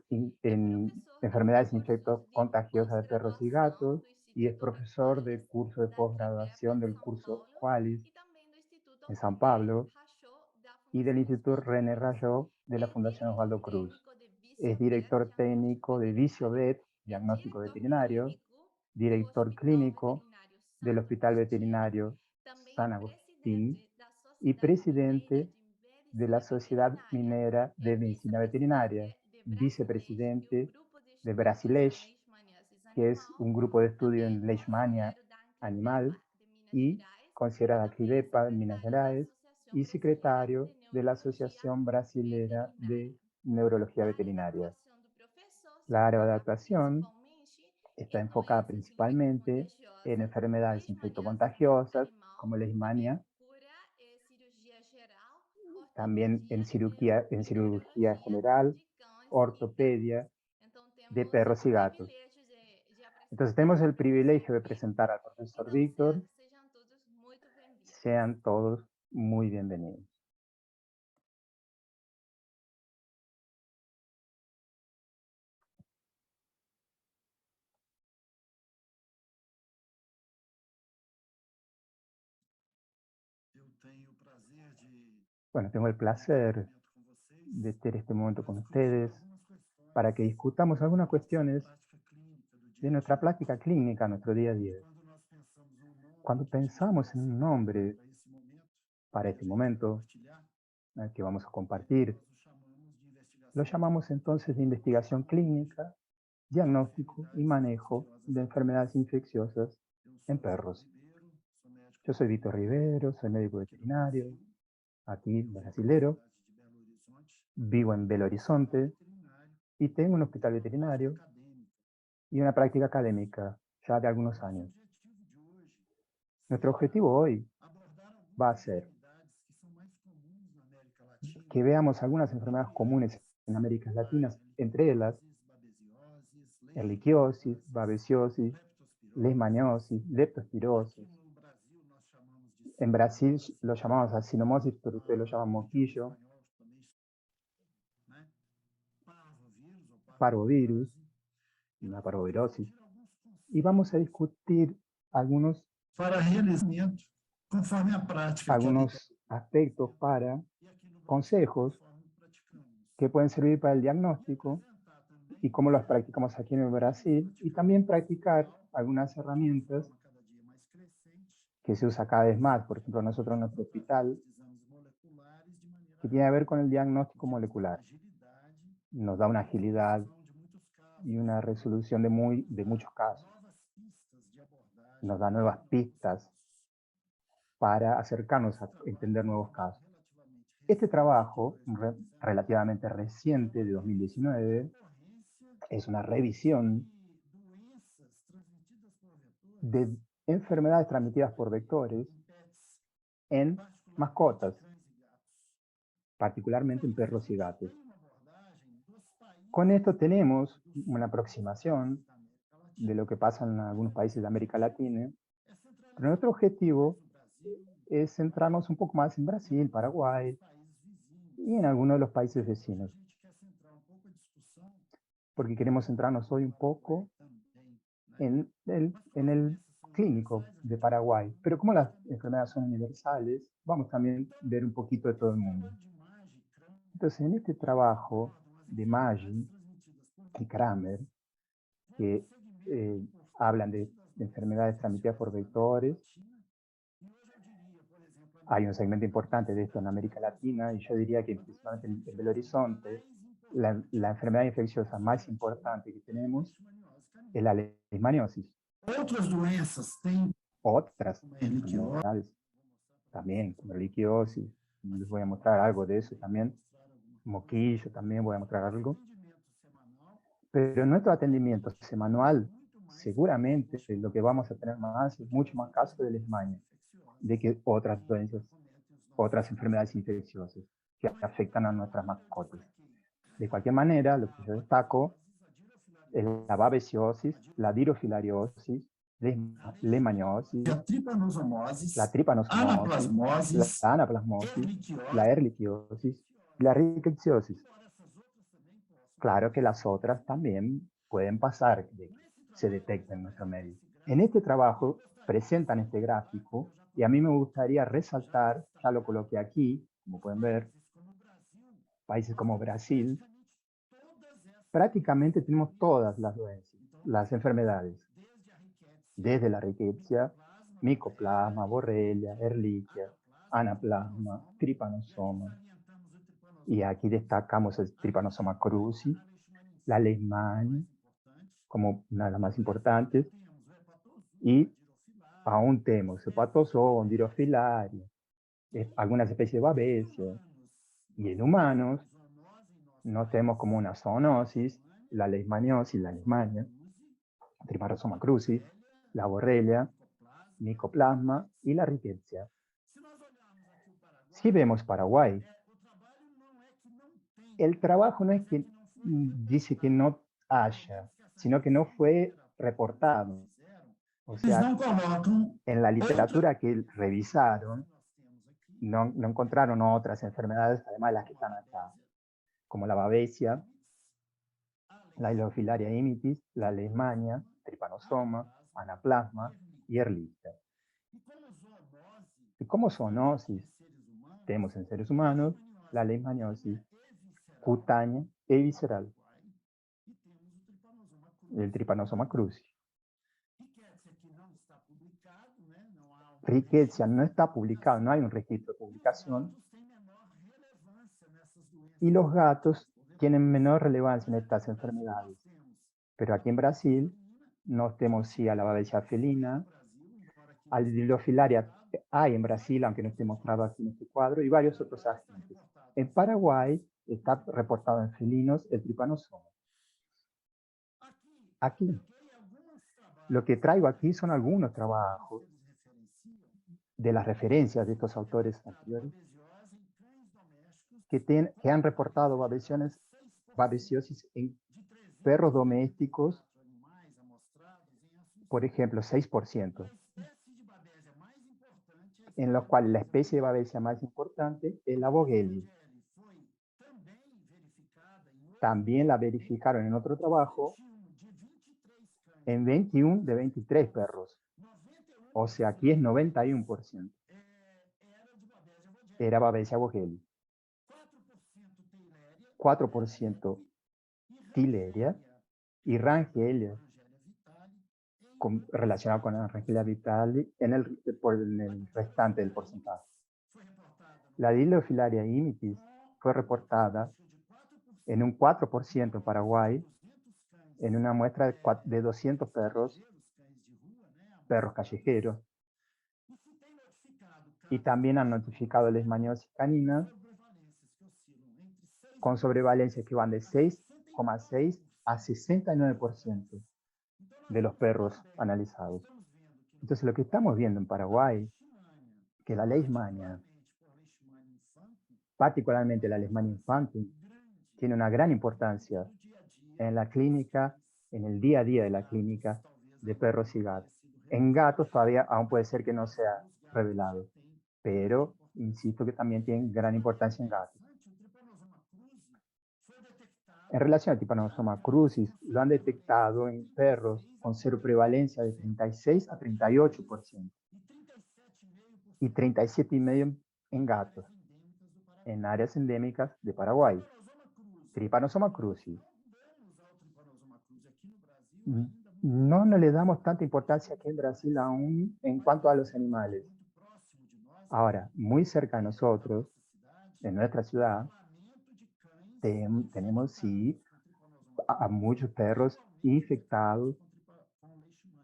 en enfermedades infectocontagiosas de perros y gatos y es profesor del curso de posgraduación del curso Qualis en San Pablo y del Instituto René Rayó de la Fundación Osvaldo Cruz. Es director técnico de Visiovet, diagnóstico veterinario, director clínico del Hospital Veterinario San Agustín y presidente de la Sociedad Minera de Medicina Veterinaria, vicepresidente de Brasilesh, que es un grupo de estudio en Leishmania animal, y considerada CRIDEPA en Minas Gerais, y secretario de la Asociación Brasilera de Neurología Veterinaria. La área de adaptación está enfocada principalmente en enfermedades infectocontagiosas, como Leishmania, también en cirugía general, ortopedia de perros y gatos. Entonces tenemos el privilegio de presentar al profesor Víctor. Sean todos muy bienvenidos. Bueno, tengo el placer de tener este momento con ustedes para que discutamos algunas cuestiones de nuestra práctica clínica, nuestro día a día. Cuando pensamos en un nombre para este momento que vamos a compartir, lo llamamos entonces de investigación clínica, diagnóstico y manejo de enfermedades infecciosas en perros. Yo soy Víctor Rivero, soy médico veterinario, aquí brasilero, vivo en Belo Horizonte y tengo un hospital veterinario y una práctica académica ya de algunos años. Nuestro objetivo hoy va a ser que veamos algunas enfermedades comunes en América Latina, entre ellas erliquiosis, babesiosis, leishmaniosis, leptospirosis. En Brasil lo llamamos acinomosis, pero ustedes lo llaman moquillo, parvovirus, una parvovirosis. Y vamos a discutir algunos aspectos para consejos que pueden servir para el diagnóstico y cómo los practicamos aquí en Brasil, y también practicar algunas herramientas que se usa cada vez más, por ejemplo, nosotros en nuestro hospital, que tiene que ver con el diagnóstico molecular. Nos da una agilidad y una resolución de muchos casos. Nos da nuevas pistas para acercarnos a entender nuevos casos. Este trabajo, relativamente reciente, de 2019, es una revisión de enfermedades transmitidas por vectores en mascotas, particularmente en perros y gatos. Con esto tenemos una aproximación de lo que pasa en algunos países de América Latina, pero nuestro objetivo es centrarnos un poco más en Brasil, Paraguay y en algunos de los países vecinos, porque queremos centrarnos hoy un poco en el clínico de Paraguay. Pero como las enfermedades son universales, vamos también a ver un poquito de todo el mundo. Entonces, en este trabajo de Maggi y Kramer, que hablan de enfermedades transmitidas por vectores, hay un segmento importante de esto en América Latina, y yo diría que principalmente en Belo Horizonte, la enfermedad infecciosa más importante que tenemos es la leishmaniosis. Otras enfermedades también, como erliquiosis, les voy a mostrar algo de eso también, moquillo también voy a mostrar algo. Pero en nuestro atendimiento semanal, seguramente lo que vamos a tener más es mucho más casos de leishmania, de que otras dolencias, otras enfermedades infecciosas que afectan a nuestras mascotas. De cualquier manera, lo que yo destaco es la babesiosis, la dirofilariosis, leishmaniosis, la tripanosomosis, la anaplasmosis, la erliquiosis y la rickettsiosis. Claro que las otras también pueden pasar, de que se detecten en nuestro medio. En este trabajo presentan este gráfico y a mí me gustaría resaltar, ya lo coloqué aquí, como pueden ver, países como Brasil, prácticamente tenemos todas las dolencias, las enfermedades, desde la riqueza, micoplasma, borrelia, ehrlichia, anaplasma, trypanosoma, y aquí destacamos el trypanosoma cruzi, la leishmania como una de las más importantes, y aún tenemos hepatozoon, dirofilaria, algunas especies de babesia, y en humanos no tenemos como una zoonosis, la leishmaniosis, la leishmania, Trypanosoma cruzi, la borrelia, micoplasma y la rickettsia. Si vemos Paraguay, el trabajo no es que dice que no haya, sino que no fue reportado. O Eles sea, não colocam en la outra. literatura que revisaron, no encontraron otras enfermedades, además de las que están acá, como la babesia, la Hydrofilaria imitis, la leishmania, trypanosoma, anaplasma y ehrlichia. Y como zoonosis tenemos en seres humanos la leishmaniosis cutánea e visceral, el trypanosoma cruzi. Rickettsia no está publicado, no hay un registro de publicación, y los gatos tienen menor relevancia en estas enfermedades. Pero aquí en Brasil no tenemos sí a la babesia felina, al Dilophilaria hay en Brasil, aunque no esté mostrado aquí en este cuadro, y varios otros agentes. En Paraguay está reportado en felinos el trypanosoma. Aquí, lo que traigo aquí son algunos trabajos de las referencias de estos autores anteriores que han reportado babesiosis en perros domésticos, por ejemplo, 6%, en los cuales la especie de babesia más importante es la Vogeli. También la verificaron en otro trabajo en 21 de 23 perros. O sea, aquí es 91%. Era babesia Vogeli. 4% Tileria y Rangelia, relacionado con la Rangelia vitali en el restante del porcentaje. La Dilophilaria imitis fue reportada en un 4% en Paraguay, en una muestra de 200 perros callejeros, y también han notificado leishmaniosis canina con sobrevalencias que van de 6,6 a 69% de los perros analizados. Entonces, lo que estamos viendo en Paraguay, que la leishmania, particularmente la leishmania infantil, tiene una gran importancia en la clínica, en el día a día de la clínica de perros y gatos. En gatos todavía aún puede ser que no sea revelado, pero insisto que también tiene gran importancia en gatos. En relación al Trypanosoma cruzi, lo han detectado en perros con seroprevalencia de 36 a 38% y 37,5% en gatos, en áreas endémicas de Paraguay. Trypanosoma cruzi. No le damos tanta importancia aquí en Brasil aún en cuanto a los animales. Ahora, muy cerca de nosotros, en nuestra ciudad, tenemos sí a muchos perros infectados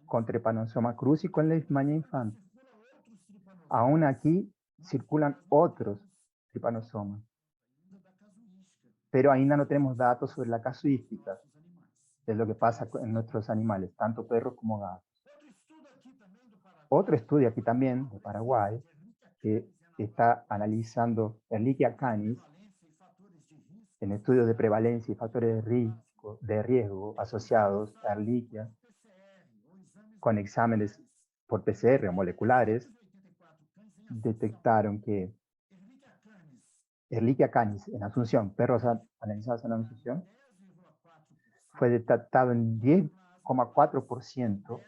con Trypanosoma cruzi y con leishmania infantil. Aún aquí circulan otros tripanosomas, pero ainda no tenemos datos sobre la casuística de lo que pasa en nuestros animales, tanto perros como gatos. Otro estudio aquí también de Paraguay, que está analizando Ehrlichia canis en estudios de prevalencia y factores de riesgo asociados a Ehrlichia, con exámenes por PCR o moleculares, detectaron que Ehrlichia canis en Asunción, perros analizados en Asunción, fue detectado en 10,4%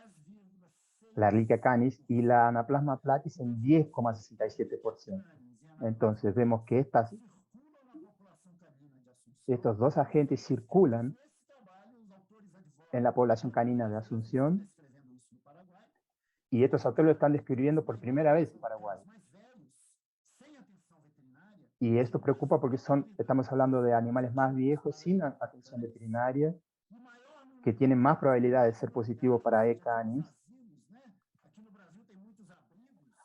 la Ehrlichia canis y la Anaplasma platis en 10,67%. Entonces vemos que estos dos agentes circulan en la población canina de Asunción y estos autores lo están describiendo por primera vez en Paraguay. Y esto preocupa porque estamos hablando de animales más viejos sin atención veterinaria, que tienen más probabilidad de ser positivos para E. canis.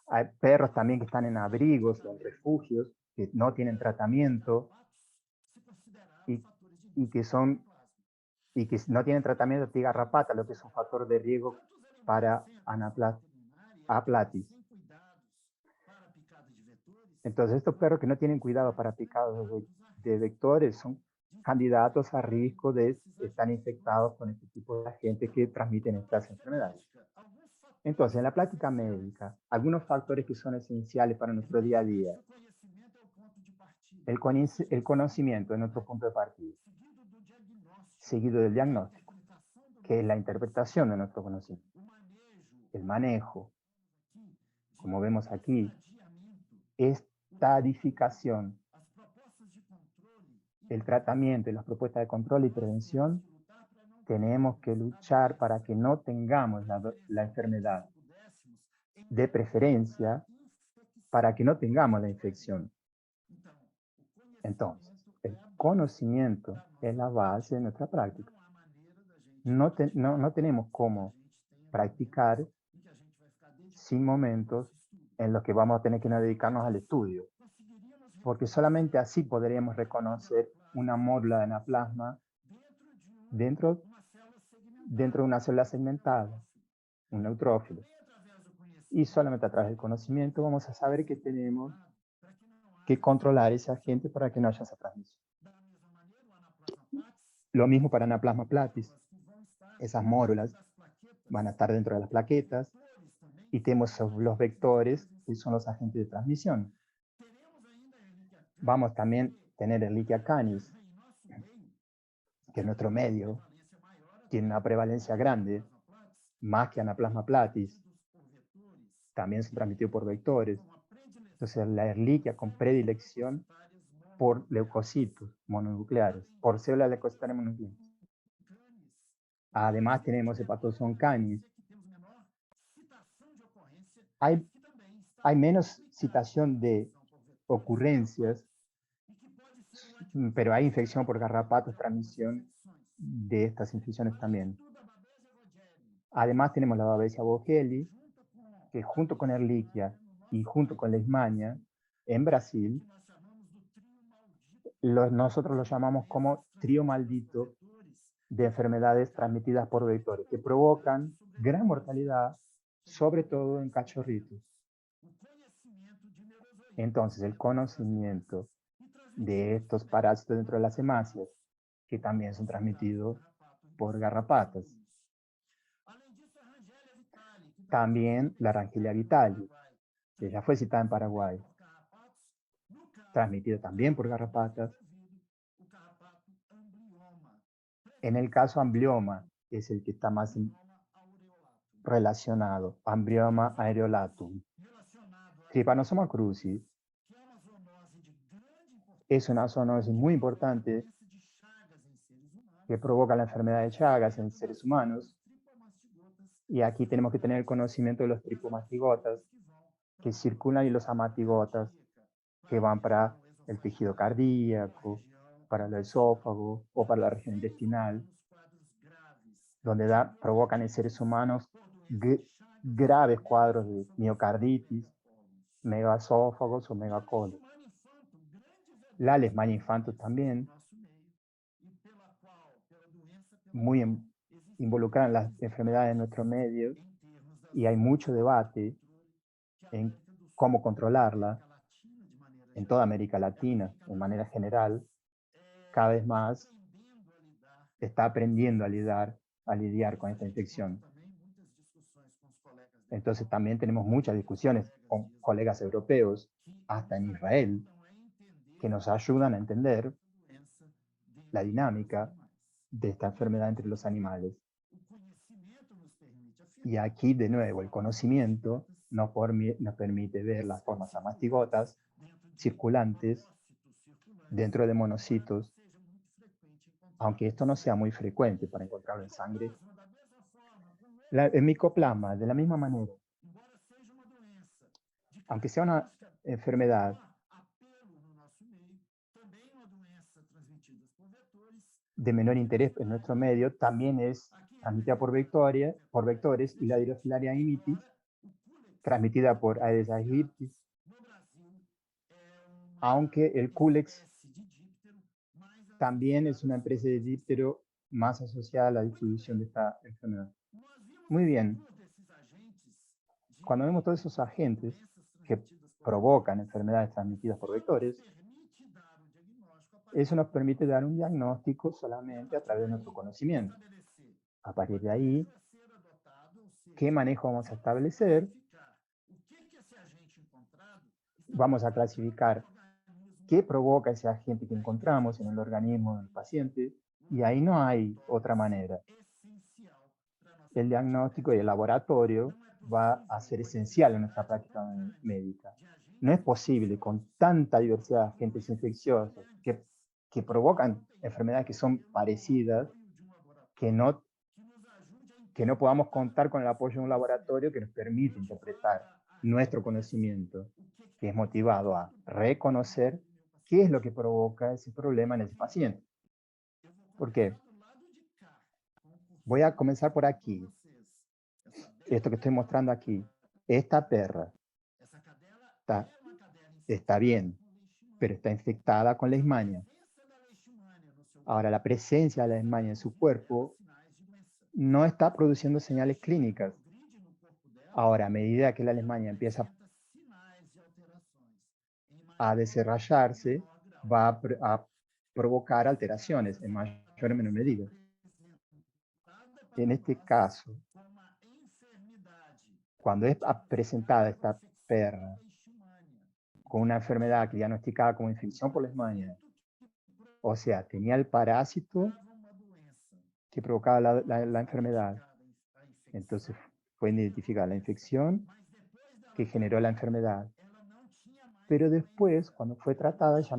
Hay perros también que están en abrigos o en refugios, que no tienen tratamiento y, y que no tienen tratamiento de garrapata, lo que es un factor de riesgo para aplatis. Entonces, estos perros que no tienen cuidado para picados de vectores son candidatos a riesgo de estar infectados con este tipo de agentes que transmiten estas enfermedades. Entonces, en la práctica médica, algunos factores que son esenciales para nuestro día a día. El conocimiento es nuestro punto de partida, seguido del diagnóstico, que es la interpretación de nuestro conocimiento. El manejo, como vemos aquí, estadificación, el tratamiento y las propuestas de control y prevención. Tenemos que luchar para que no tengamos la enfermedad, de preferencia para que no tengamos la infección. Entonces, el conocimiento es la base de nuestra práctica. No tenemos cómo practicar sin momentos en los que vamos a tener que dedicarnos al estudio, porque solamente así podremos reconocer una módula de anaplasma dentro de una célula segmentada, un neutrófilo. Y solamente a través del conocimiento vamos a saber que tenemos que controlar ese agente para que no haya esa transmisión. Lo mismo para Anaplasma platis. Esas mórulas van a estar dentro de las plaquetas y tenemos los vectores, que son los agentes de transmisión. Vamos también a tener Ehrlichia canis, que en nuestro medio tiene una prevalencia grande, más que Anaplasma platis. También son transmitidos por vectores. Entonces, la Ehrlichia con predilección por leucocitos mononucleares, por células leucocitarias mononucleares. Además, tenemos Hepatosón canis. Hay menos citación de ocurrencias, pero hay infección por garrapatos, transmisión de estas infecciones también. Además, tenemos la Babesia boveli, que junto con Ehrlichia y junto con Leishmania, en Brasil, nosotros lo llamamos como trío maldito de enfermedades transmitidas por vectores, que provocan gran mortalidad, sobre todo en cachorritos. Entonces, el conocimiento de estos parásitos dentro de las hemácias, que también son transmitidos por garrapatas. También la Rangelia vitali, que ya fue citada en Paraguay, transmitida también por garrapatas. En el caso amblioma, es el que está más relacionado, Amblioma areolatum. Trypanosoma cruzi es una zoonosis muy importante que provoca la enfermedad de Chagas en seres humanos. Y aquí tenemos que tener conocimiento de los tripomastigotas que circulan y los amatigotas que van para el tejido cardíaco, para el esófago o para la región intestinal, donde provocan en seres humanos graves cuadros de miocarditis, megaesófagos o megacolon. La Leishmania infantis también, muy involucrada en las enfermedades de nuestro medio, y hay mucho debate en cómo controlarla en toda América Latina, de manera general. Cada vez más está aprendiendo a lidiar con esta infección. Entonces también tenemos muchas discusiones con colegas europeos, hasta en Israel, que nos ayudan a entender la dinámica de esta enfermedad entre los animales. Y aquí, de nuevo, el conocimiento nos permite ver las formas amastigotas circulantes dentro de monocitos, aunque esto no sea muy frecuente para encontrarlo en sangre. El micoplasma, de la misma manera, aunque sea una enfermedad de menor interés en nuestro medio, también es transmitida por vectores, y la Drosophila imitis, transmitida por Aedes aegypti, aunque el Culex también es una empresa de díptero más asociada a la distribución de esta enfermedad. Muy bien. Cuando vemos todos esos agentes que provocan enfermedades transmitidas por vectores, eso nos permite dar un diagnóstico solamente a través de nuestro conocimiento. A partir de ahí, ¿qué manejo vamos a establecer? Vamos a clasificar qué provoca ese agente que encontramos en el organismo del paciente, y ahí no hay otra manera. El diagnóstico y el laboratorio va a ser esencial en nuestra práctica médica. No es posible, con tanta diversidad de agentes infecciosos que provocan enfermedades que son parecidas, que no podamos contar con el apoyo de un laboratorio que nos permite interpretar nuestro conocimiento, que es motivado a reconocer qué es lo que provoca ese problema en ese paciente. ¿Por qué? Voy a comenzar por aquí. Esto que estoy mostrando aquí. Esta perra está bien, pero está infectada con leishmania. Ahora, la presencia de la leishmania en su cuerpo no está produciendo señales clínicas. Ahora, a medida que la leishmania empieza a desarrollarse, va a provocar alteraciones en mayor o menor medida. En este caso, cuando es presentada esta perra con una enfermedad diagnosticada como infección por leishmania, o sea, tenía el parásito que provocaba la enfermedad, entonces fue identificada la infección que generó la enfermedad. Pero después, cuando fue tratada, ya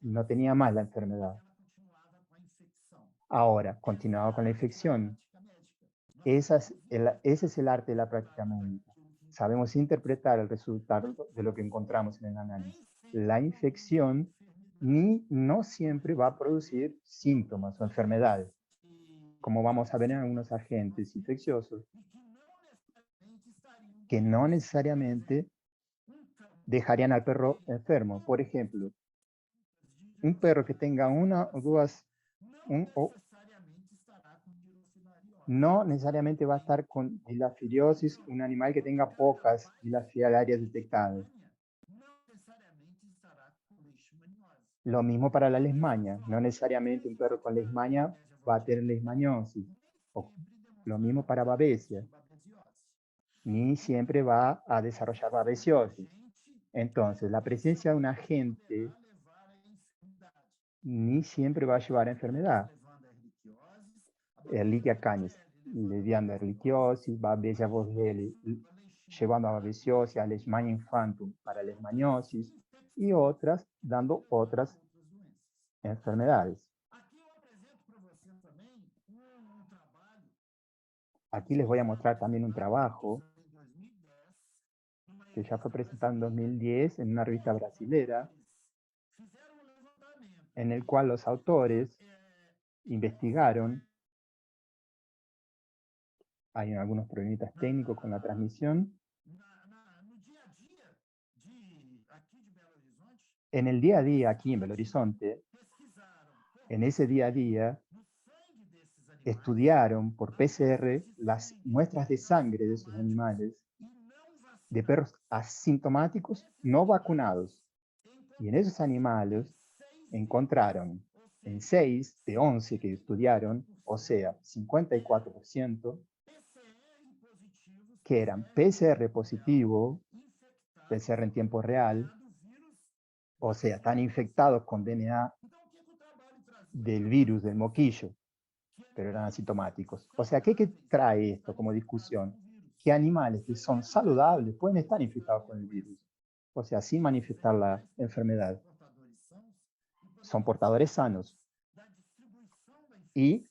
no tenía más la enfermedad. Ahora, continuaba con la infección. Ese es el arte de la práctica médica. Sabemos interpretar el resultado de lo que encontramos en el análisis. La infección no siempre va a producir síntomas o enfermedades, como vamos a ver en algunos agentes infecciosos, que no necesariamente dejarían al perro enfermo. Por ejemplo, un perro que tenga una o dos, no necesariamente va a estar con dilafiriosis, un animal que tenga pocas dilafiliarias detectadas. Lo mismo para la leishmania. No necesariamente un perro con leishmania va a tener leishmaniosis. Lo mismo para babesia. Ni siempre va a desarrollar babesiosis. Entonces, la presencia de un agente ni siempre va a llevar a enfermedad. Ehrlichia canis, llevando a erliquiosis, Babesia vogeli, llevando a babesiosis, a Leishmania infantum para leishmaniosis, y otras, dando otras enfermedades. Aquí les voy a mostrar también un trabajo que ya fue presentado en 2010 en una revista brasilera, en el cual los autores investigaron, hay algunos problemitas técnicos con la transmisión, en el día a día aquí en Belo Horizonte, en ese día a día, estudiaron por PCR las muestras de sangre de esos animales, de perros asintomáticos no vacunados. Y en esos animales encontraron en 6 de 11 que estudiaron, o sea, 54%, que eran PCR positivo, PCR en tiempo real, o sea, están infectados con DNA del virus del moquillo. pero eran asintomáticos. O sea, ¿qué trae esto como discusión? Que animales que son saludables pueden estar infectados con el virus, o sea, sin manifestar la enfermedad. Son portadores sanos y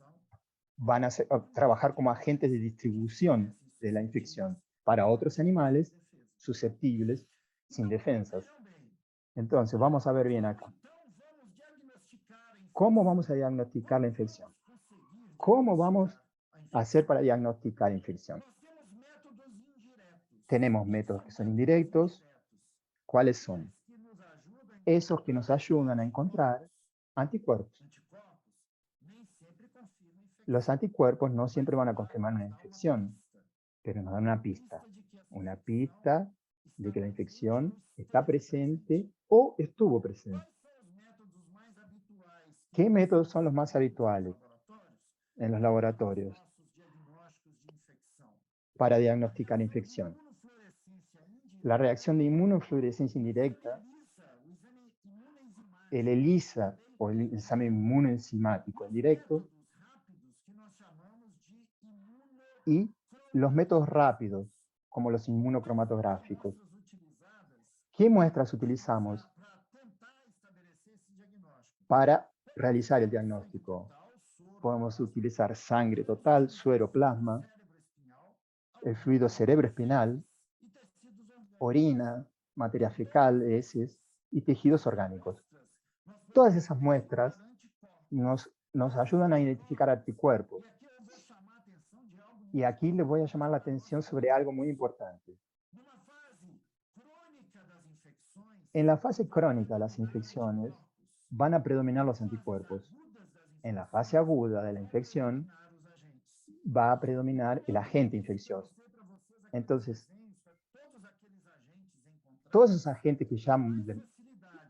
van a trabajar como agentes de distribución de la infección para otros animales susceptibles sin defensas. Entonces, vamos a ver bien acá. ¿Cómo vamos a diagnosticar la infección? ¿Cómo vamos a hacer para diagnosticar infección? Tenemos métodos que son indirectos. ¿Cuáles son? Esos que nos ayudan a encontrar anticuerpos. Los anticuerpos no siempre van a confirmar una infección, pero nos dan una pista de que la infección está presente o estuvo presente. ¿Qué métodos son los más habituales en los laboratorios para diagnosticar infección? La reacción de inmunofluorescencia indirecta, el ELISA o el examen inmunoenzimático indirecto y los métodos rápidos como los inmunocromatográficos. ¿Qué muestras utilizamos para realizar el diagnóstico? Podemos utilizar sangre total, suero, plasma, el fluido cerebroespinal, orina, materia fecal, heces y tejidos orgánicos. Todas esas muestras nos ayudan a identificar anticuerpos. Y aquí les voy a llamar la atención sobre algo muy importante. En la fase crónica de las infecciones van a predominar los anticuerpos. En la fase aguda de la infección va a predominar el agente infeccioso. Entonces, todos esos agentes que ya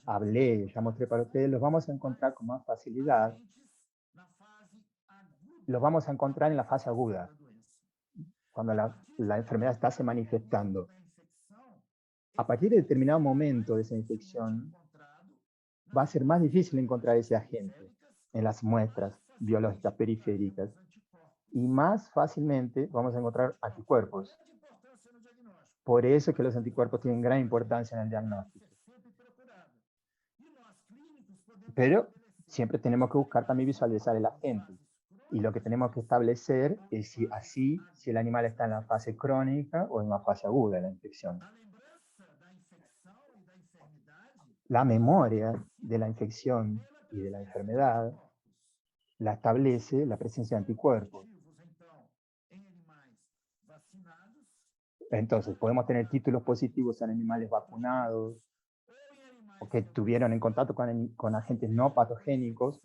hablé, ya mostré para ustedes, los vamos a encontrar con más facilidad. Los vamos a encontrar en la fase aguda, cuando la enfermedad está se manifestando. A partir de determinado momento de esa infección, va a ser más difícil encontrar ese agente en las muestras biológicas periféricas y más fácilmente vamos a encontrar anticuerpos. Por eso es que los anticuerpos tienen gran importancia en el diagnóstico. Pero siempre tenemos que buscar también visualizar el agente. Y lo que tenemos que establecer es si el animal está en la fase crónica o en la fase aguda de la infección. La memoria de la infección y de la enfermedad la establece la presencia de anticuerpos. Entonces, podemos tener títulos positivos en animales vacunados o que tuvieron en contacto con agentes no patogénicos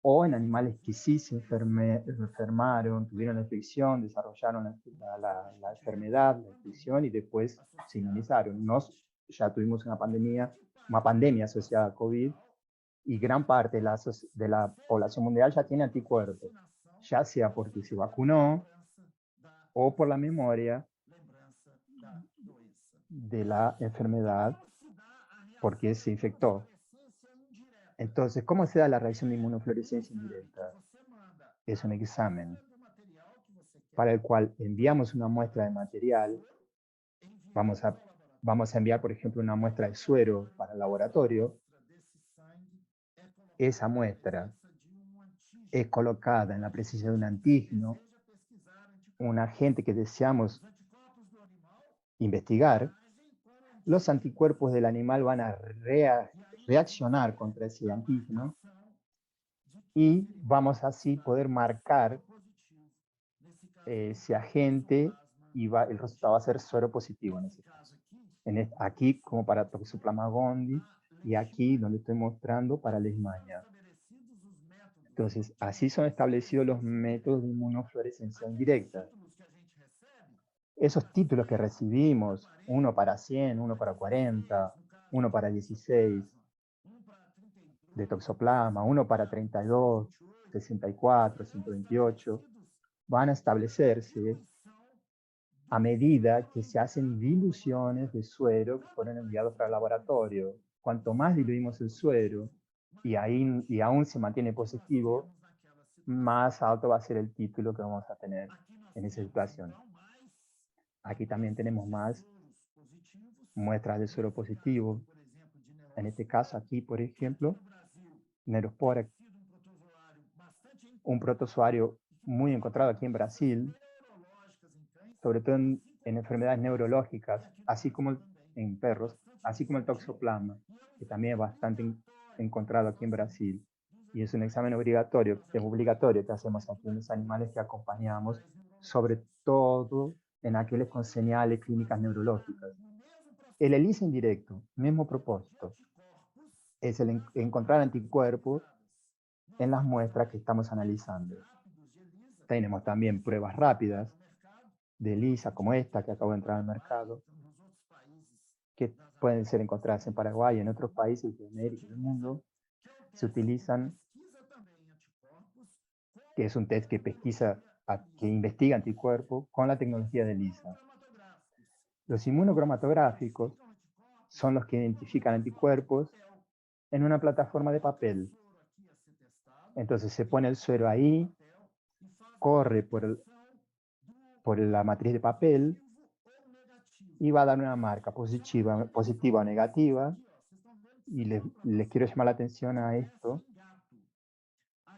o en animales que sí se enfermaron, tuvieron la infección, desarrollaron la enfermedad, la infección y después se inmunizaron. Ya tuvimos una pandemia asociada a COVID y gran parte de la población mundial ya tiene anticuerpos, ya sea porque se vacunó o por la memoria de la enfermedad porque se infectó. Entonces, ¿cómo se da la reacción de inmunofluorescencia indirecta? Es un examen para el cual enviamos una muestra de material. Vamos a enviar, por ejemplo, una muestra de suero para el laboratorio. Esa muestra es colocada en la presencia de un antígeno, un agente que deseamos investigar. Los anticuerpos del animal van a reaccionar contra ese antígeno y vamos así poder marcar ese agente y el resultado va a ser suero positivo en ese caso. Aquí como para Toxoplasma gondii y aquí donde estoy mostrando para Leishmania. Entonces, así son establecidos los métodos de inmunofluorescencia indirecta. Esos títulos que recibimos, 1 para 100, 1 para 40, 1 para 16, de Toxoplasma, 1 para 32, 64, 128, van a establecerse a medida que se hacen diluciones de suero que fueron enviados para el laboratorio. Cuanto más diluimos el suero y aún se mantiene positivo, más alto va a ser el título que vamos a tener en esa situación. Aquí también tenemos más muestras de suero positivo. En este caso aquí, por ejemplo, Neurospora, un protozoario muy encontrado aquí en Brasil, sobre todo en enfermedades neurológicas, así como en perros, así como el toxoplasma, que también es bastante encontrado aquí en Brasil. Y es un examen obligatorio que hacemos aquí en los animales que acompañamos, sobre todo en aquellos con señales clínicas neurológicas. El ELISA indirecto, mismo propósito, es el encontrar anticuerpos en las muestras que estamos analizando. Tenemos también pruebas rápidas de ELISA, como esta que acabo de entrar al mercado, que pueden ser encontradas en Paraguay y en otros países de América y del mundo. Se utilizan, que es un test que que investiga anticuerpos con la tecnología de ELISA. Los inmunocromatográficos son los que identifican anticuerpos en una plataforma de papel. Entonces se pone el suero ahí, corre por la matriz de papel y va a dar una marca positiva o negativa. Y les quiero llamar la atención a esto.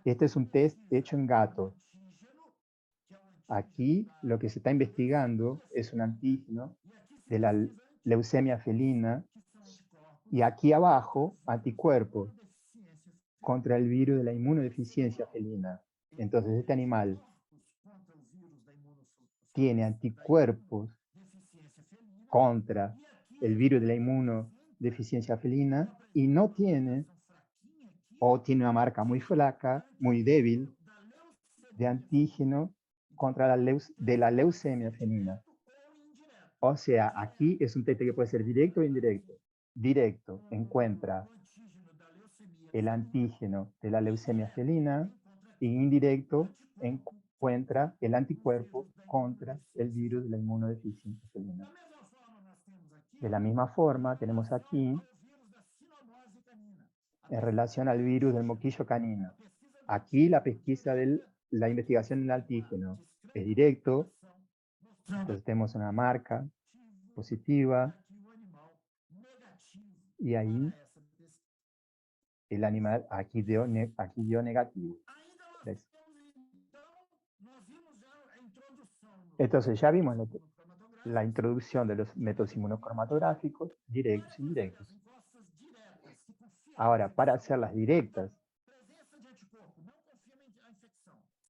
Este es un test hecho en gatos. Aquí lo que se está investigando es un antígeno de la leucemia felina y aquí abajo anticuerpos contra el virus de la inmunodeficiencia felina. Entonces este animal tiene anticuerpos contra el virus de la inmunodeficiencia felina y no tiene, o tiene una marca muy flaca, muy débil, de antígeno contra la leucemia felina. O sea, aquí es un test que puede ser directo o indirecto. Directo encuentra el antígeno de la leucemia felina y indirecto encuentra el anticuerpo contra el virus de la inmunodeficiencia felina. De la misma forma, tenemos aquí en relación al virus del moquillo canino. Aquí la pesquisa de la investigación del antígeno es directo, entonces tenemos una marca positiva y ahí el animal aquí dio negativo. ¿Ves? Entonces ya vimos la introducción de los métodos inmunocromatográficos directos e indirectos. Ahora, para hacer las directas,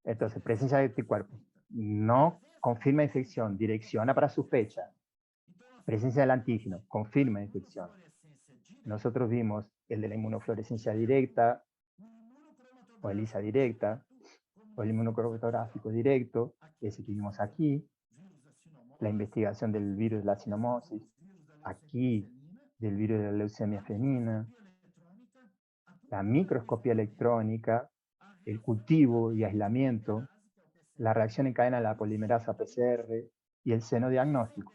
entonces presencia de anticuerpos no confirma infección, direcciona para sospecha. Presencia del antígeno confirma infección. Nosotros vimos el de la inmunofluorescencia directa, o ELISA directa, o el inmunocromatográfico directo, ese que vimos aquí, la investigación del virus de la cinomosis, aquí del virus de la leucemia felina, la microscopía electrónica, el cultivo y aislamiento, la reacción en cadena de la polimerasa PCR y el seno diagnóstico.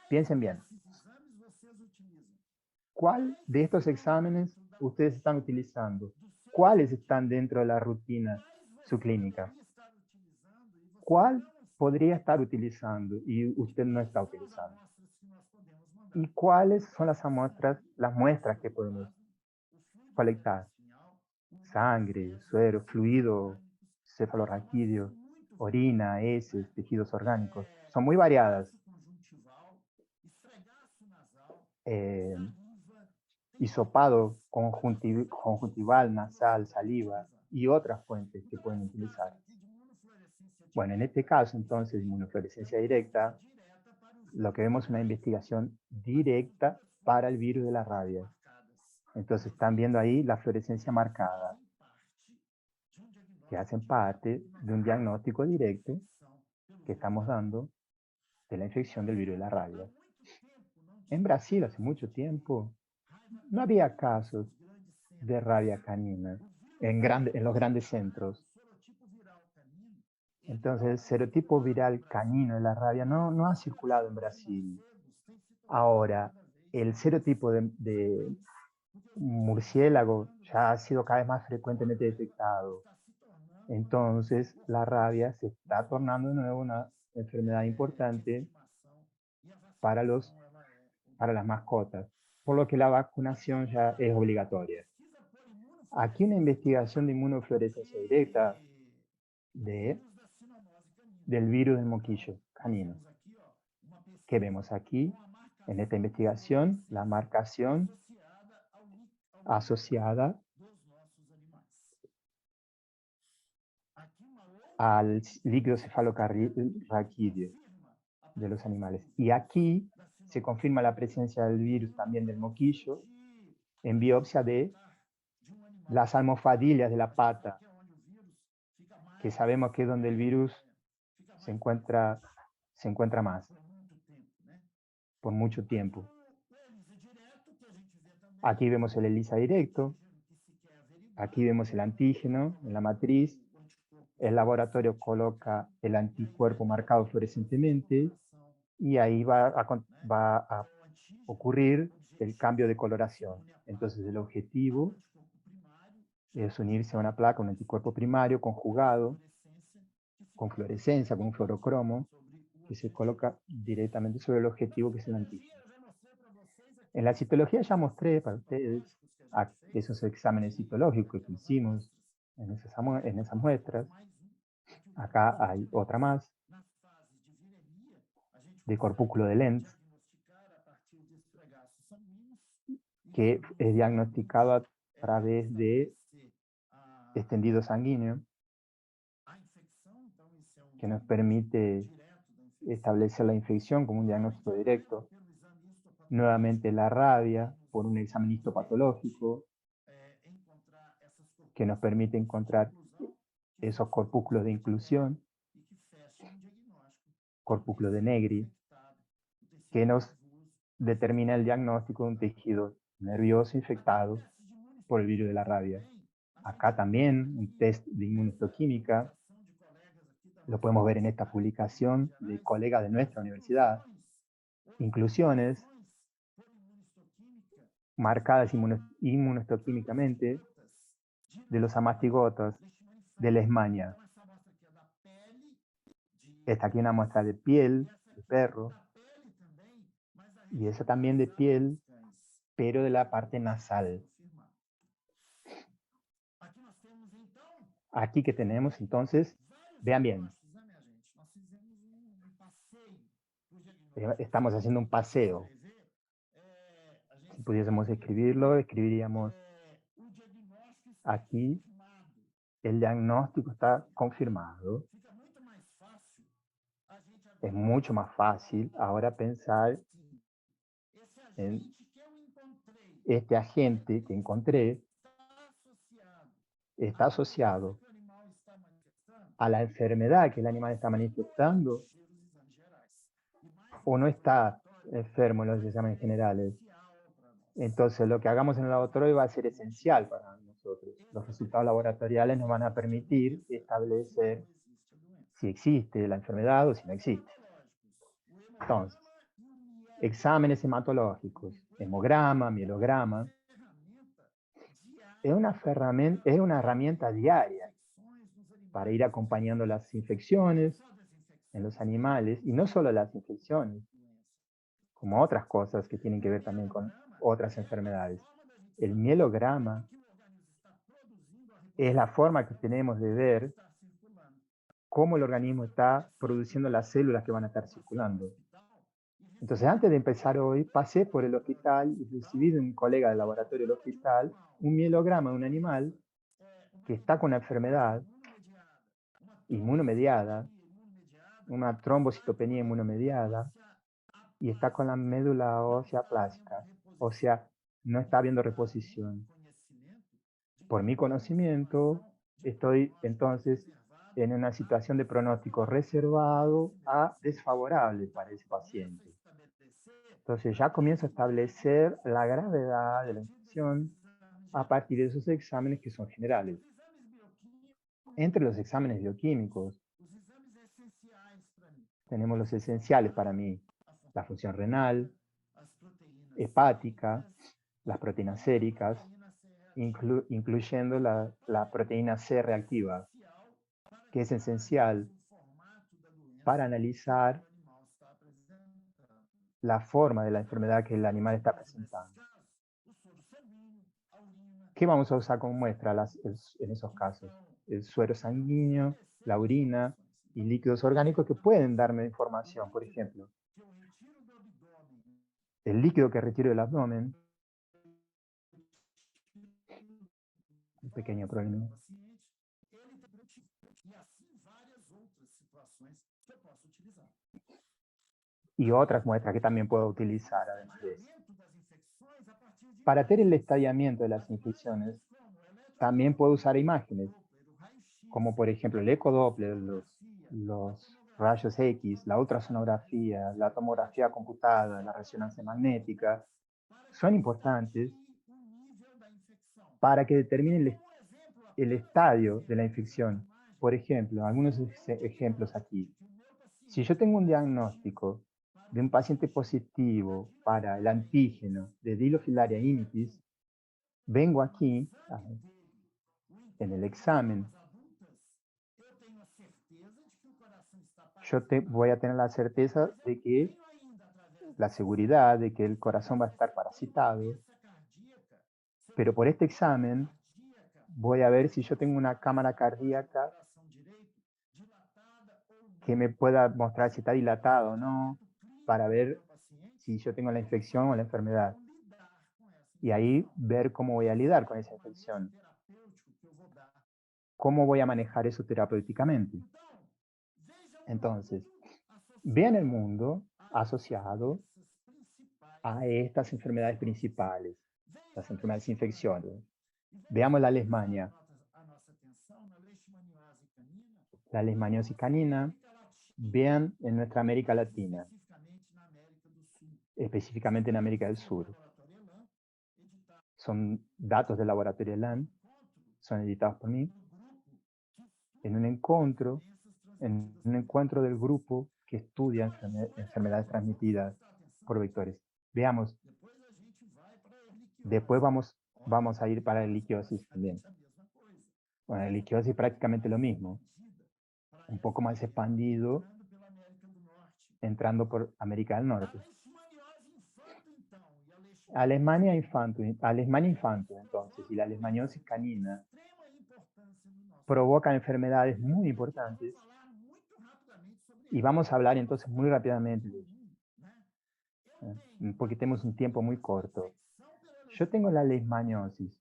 Piensen bien, ¿cuál de estos exámenes ustedes están utilizando? ¿Cuáles están dentro de la rutina subclínica? ¿Cuál podría estar utilizando y usted no está utilizando? ¿Y cuáles son las muestras que podemos colectar? Sangre, suero, fluido cefalorraquídeo, orina, heces, tejidos orgánicos. Son muy variadas. Hisopado conjuntival, nasal, saliva y otras fuentes que pueden utilizar. Bueno, en este caso, entonces, inmunofluorescencia directa, lo que vemos es una investigación directa para el virus de la rabia. Entonces, están viendo ahí la fluorescencia marcada, que hacen parte de un diagnóstico directo que estamos dando de la infección del virus de la rabia. En Brasil, hace mucho tiempo, no había casos de rabia canina en los grandes centros. Entonces, el serotipo viral canino de la rabia no ha circulado en Brasil. Ahora, el serotipo de murciélago ya ha sido cada vez más frecuentemente detectado. Entonces, la rabia se está tornando de nuevo una enfermedad importante para, para las mascotas, por lo que la vacunación ya es obligatoria. Aquí una investigación de inmunofluorescencia directa de, del virus del moquillo canino. ¿Qué vemos aquí? En esta investigación, la marcación asociada al líquido cefalorraquídeo de los animales. Y aquí se confirma la presencia del virus también del moquillo en biopsia de las almohadillas de la pata, que sabemos que es donde el virus se encuentra más por mucho tiempo. Aquí vemos el ELISA directo, aquí vemos el antígeno en la matriz, el laboratorio coloca el anticuerpo marcado fluorescentemente y ahí va a ocurrir el cambio de coloración. Entonces el objetivo es unirse a una placa, un anticuerpo primario conjugado con fluorescencia, con un fluorocromo, que se coloca directamente sobre el objetivo que es el antígeno. En la citología ya mostré para ustedes esos exámenes citológicos que hicimos en esas muestras. Acá hay otra más, de corpúsculo de Lenz, que es diagnosticado a través de extendido sanguíneo, que nos permite establecer la infección como un diagnóstico directo. Nuevamente la rabia por un examen histopatológico, que nos permite encontrar esos corpúsculos de inclusión, corpúsculo de Negri, que nos determina el diagnóstico de un tejido nervioso infectado por el virus de la rabia. Acá también un test de inmunohistoquímica, lo podemos ver en esta publicación de colegas de nuestra universidad. Inclusiones marcadas inmunohistoquímicamente de los amastigotos de Leishmania. Esta aquí es una muestra de piel de perro y esa también de piel, pero de la parte nasal. Aquí que tenemos entonces, vean bien, estamos haciendo un paseo. Si pudiésemos escribirlo, escribiríamos aquí, el diagnóstico está confirmado. Es mucho más fácil ahora pensar en este agente que encontré, está asociado a la enfermedad que el animal está manifestando o no está enfermo en los exámenes generales. Entonces, lo que hagamos en el laboratorio va a ser esencial para nosotros. Los resultados laboratoriales nos van a permitir establecer si existe la enfermedad o si no existe. Entonces, exámenes hematológicos, hemograma, mielograma, es una herramienta diaria para ir acompañando las infecciones en los animales, y no solo las infecciones, como otras cosas que tienen que ver también con otras enfermedades. El mielograma es la forma que tenemos de ver cómo el organismo está produciendo las células que van a estar circulando. Entonces, antes de empezar hoy, pasé por el hospital y recibí de un colega del laboratorio del hospital un mielograma de un animal que está con una enfermedad inmunomediada, una trombocitopenia inmunomediada, y está con la médula ósea plástica, o sea, no está habiendo reposición. Por mi conocimiento, estoy entonces en una situación de pronóstico reservado a desfavorable para ese paciente. Entonces ya comienzo a establecer la gravedad de la infección a partir de esos exámenes que son generales. Entre los exámenes bioquímicos, tenemos los esenciales para mí: la función renal, hepática, las proteínas séricas, incluyendo la proteína C reactiva. que es esencial para analizar la forma de la enfermedad que el animal está presentando. ¿Qué vamos a usar como muestra en esos casos? El suero sanguíneo, la orina y líquidos orgánicos que pueden darme información. Por ejemplo, el líquido que retiro del abdomen, un pequeño problema, y otras muestras que también puedo utilizar además de eso. Para hacer el estallamiento de las infecciones, también puedo usar imágenes, como por ejemplo el ecodoppler, los rayos X, la ultrasonografía, la tomografía computada, la resonancia magnética, son importantes para que determinen el estadio de la infección. Por ejemplo, algunos ejemplos aquí. Si yo tengo un diagnóstico de un paciente positivo para el antígeno de Dilofilaria imitis, vengo aquí en el examen. Voy a tener la certeza de que la seguridad de que el corazón va a estar parasitado, pero por este examen voy a ver si yo tengo una cámara cardíaca que me pueda mostrar si está dilatado o no, para ver si yo tengo la infección o la enfermedad. Y ahí ver cómo voy a lidiar con esa infección. ¿Cómo voy a manejar eso terapéuticamente? Entonces, vean el mundo asociado a estas enfermedades principales, las enfermedades infecciosas. Veamos la leishmania. La leishmaniosis canina, vean en nuestra América Latina, específicamente en América del Sur. Son datos del laboratorio LAN, son editados por mí, en un encuentro del grupo que estudia enfermedades transmitidas por vectores. Veamos, después vamos a ir para el liquiosis también. Bueno, el liquiosis prácticamente lo mismo, un poco más expandido, entrando por América del Norte. Alemania infantil, entonces, y la leishmaniosis canina provocan enfermedades muy importantes y vamos a hablar entonces muy rápidamente de ello, porque tenemos un tiempo muy corto. Yo tengo la leishmaniosis,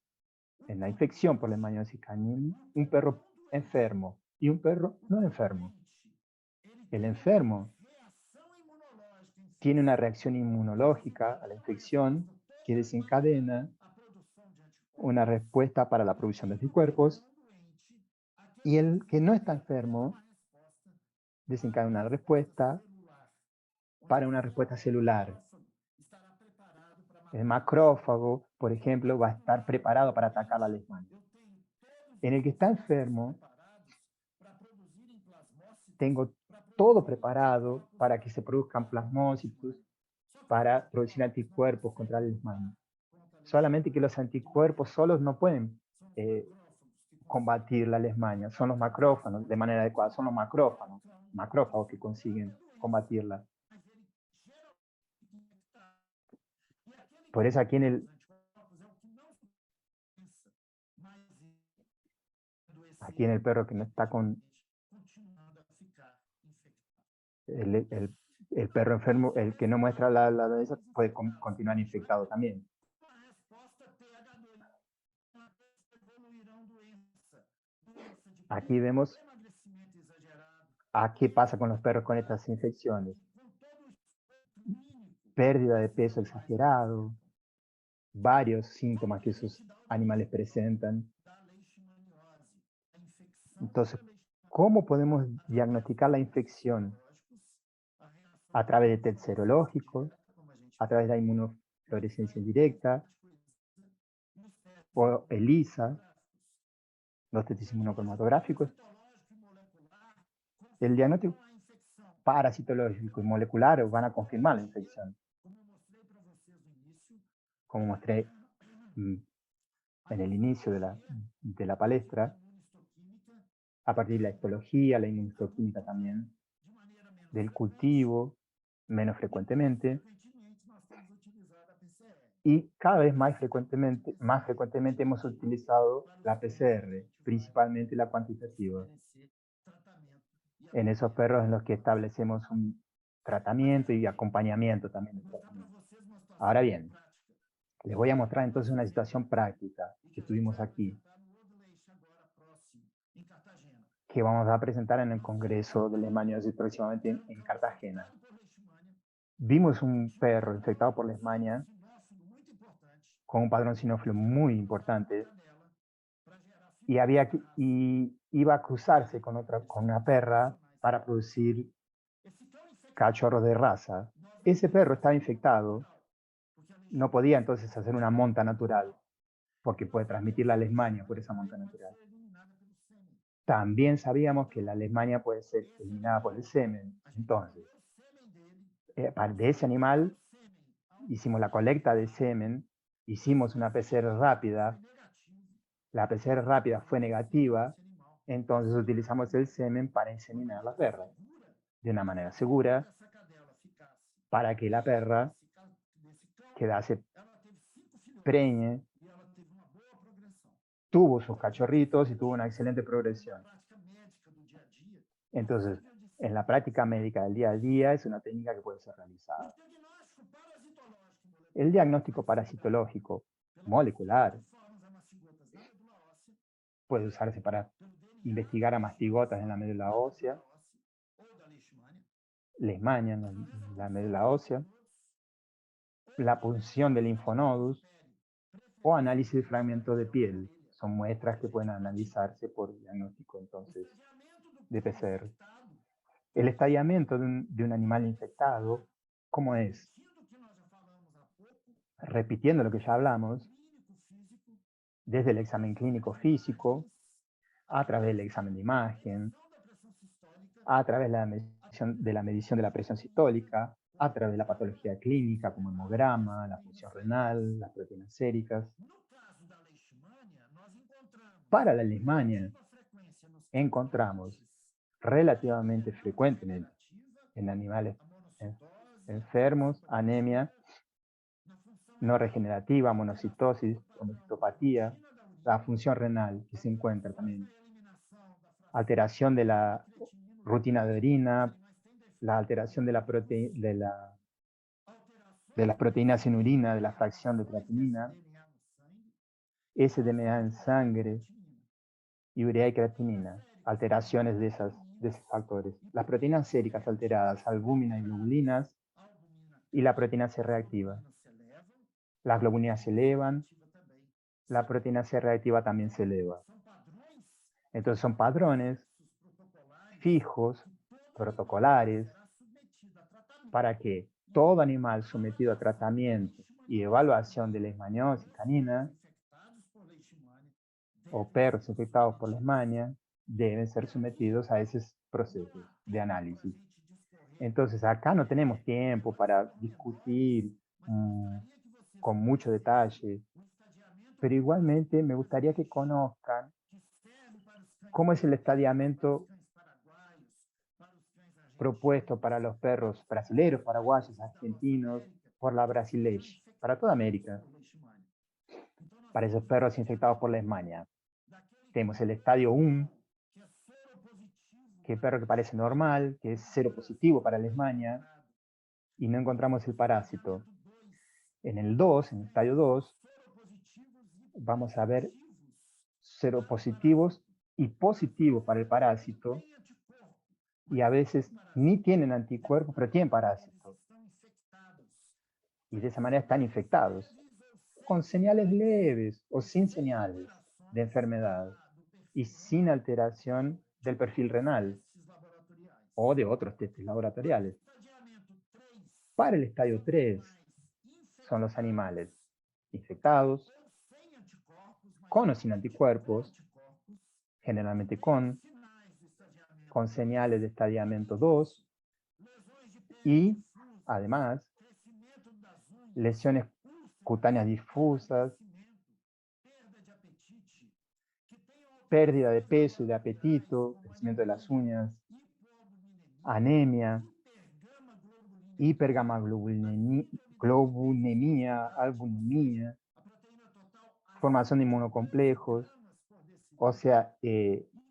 en la infección por leishmaniosis canina, un perro enfermo y un perro no enfermo. El enfermo tiene una reacción inmunológica a la infección que desencadena una respuesta para la producción de anticuerpos, y el que no está enfermo desencadena una respuesta para una respuesta celular. El macrófago, por ejemplo, va a estar preparado para atacar la leishmania. En el que está enfermo, tengo todo preparado para que se produzcan plasmócitos, para producir anticuerpos contra la leishmania. Solamente que los anticuerpos solos no pueden combatir la leishmania, son los macrófagos, de manera adecuada, son los macrófagos que consiguen combatirla. Por eso aquí en el perro que no está con el perro enfermo, el que no muestra la dolencia, puede continuar infectado también. Aquí vemos a qué pasa con los perros con estas infecciones. Pérdida de peso exagerado, varios síntomas que esos animales presentan. Entonces, ¿cómo podemos diagnosticar la infección? A través de test serológicos, a través de la inmunofluorescencia directa, o ELISA, los testes inmunocromatográficos. El diagnóstico parasitológico y molecular van a confirmar la infección. Como mostré en el inicio de la palestra, a partir de la histología, la inmunohistoquímica también, del cultivo, menos frecuentemente, y cada vez más frecuentemente hemos utilizado la PCR, principalmente la cuantitativa, en esos perros en los que establecemos un tratamiento y acompañamiento también del tratamiento. Ahora bien, les voy a mostrar entonces una situación práctica que tuvimos aquí, que vamos a presentar en el Congreso de Leishmaniasis próximamente en Cartagena. Vimos un perro infectado por Leishmania con un padrón sinófilo muy importante y iba a cruzarse con una perra para producir cachorros de raza. Ese perro estaba infectado, no podía entonces hacer una monta natural, porque puede transmitir la leishmania por esa monta natural. También sabíamos que la leishmania puede ser eliminada por el semen. Entonces, de ese animal hicimos la colecta de semen, hicimos una PCR rápida, la PCR rápida fue negativa, entonces utilizamos el semen para inseminar la perra de una manera segura para que la perra quedase preñe, tuvo sus cachorritos y tuvo una excelente progresión. Entonces, en la práctica médica del día a día es una técnica que puede ser realizada. El diagnóstico parasitológico molecular puede usarse para investigar a mastigotas en la médula ósea, leishmania en la médula ósea, la punción del linfonodus o análisis de fragmentos de piel. Son muestras que pueden analizarse por diagnóstico entonces de PCR. El estadiamiento de un animal infectado, ¿cómo es? Repitiendo lo que ya hablamos, desde el examen clínico físico, a través del examen de imagen, a través de la medición de la presión sistólica, a través de la patología clínica como hemograma, la función renal, las proteínas séricas. Para la leishmania encontramos relativamente frecuentemente en animales enfermos, anemia no regenerativa, monocitosis, homocitopatía, la función renal que se encuentra también, alteración de la rutina de orina, la alteración de las proteínas en orina, de la fracción de creatinina, SDMA en sangre, y urea y creatinina, alteraciones de esos factores. Las proteínas séricas alteradas, albúmina y globulinas, y la proteína C reactiva. Las globulinas se elevan, la proteína C reactiva también se eleva. Entonces son patrones fijos, protocolares, para que todo animal sometido a tratamiento y evaluación de leishmaniosis canina o perros infectados por leishmania deben ser sometidos a esos procesos de análisis. Entonces acá no tenemos tiempo para discutir con mucho detalle, pero igualmente me gustaría que conozcan cómo es el estadiamiento propuesto para los perros brasileños, paraguayos, argentinos, por la Brasilesh, para toda América, para esos perros infectados por leishmania. Tenemos el estadio 1, que es perro que parece normal, que es cero positivo para leishmania, y no encontramos el parásito. En el 2, en el estadio 2, vamos a ver seropositivos y positivos para el parásito, y a veces ni tienen anticuerpos, pero tienen parásito. Y de esa manera están infectados, con señales leves o sin señales de enfermedad y sin alteración del perfil renal o de otros testes laboratoriales. Para el estadio 3 son los animales infectados, con o sin anticuerpos, generalmente con señales de estadiamiento 2 y, además, lesiones cutáneas difusas, pérdida de peso y de apetito, crecimiento de las uñas, anemia, hipergamaglobulinemia, albuminemia, formación de inmunocomplejos, o sea,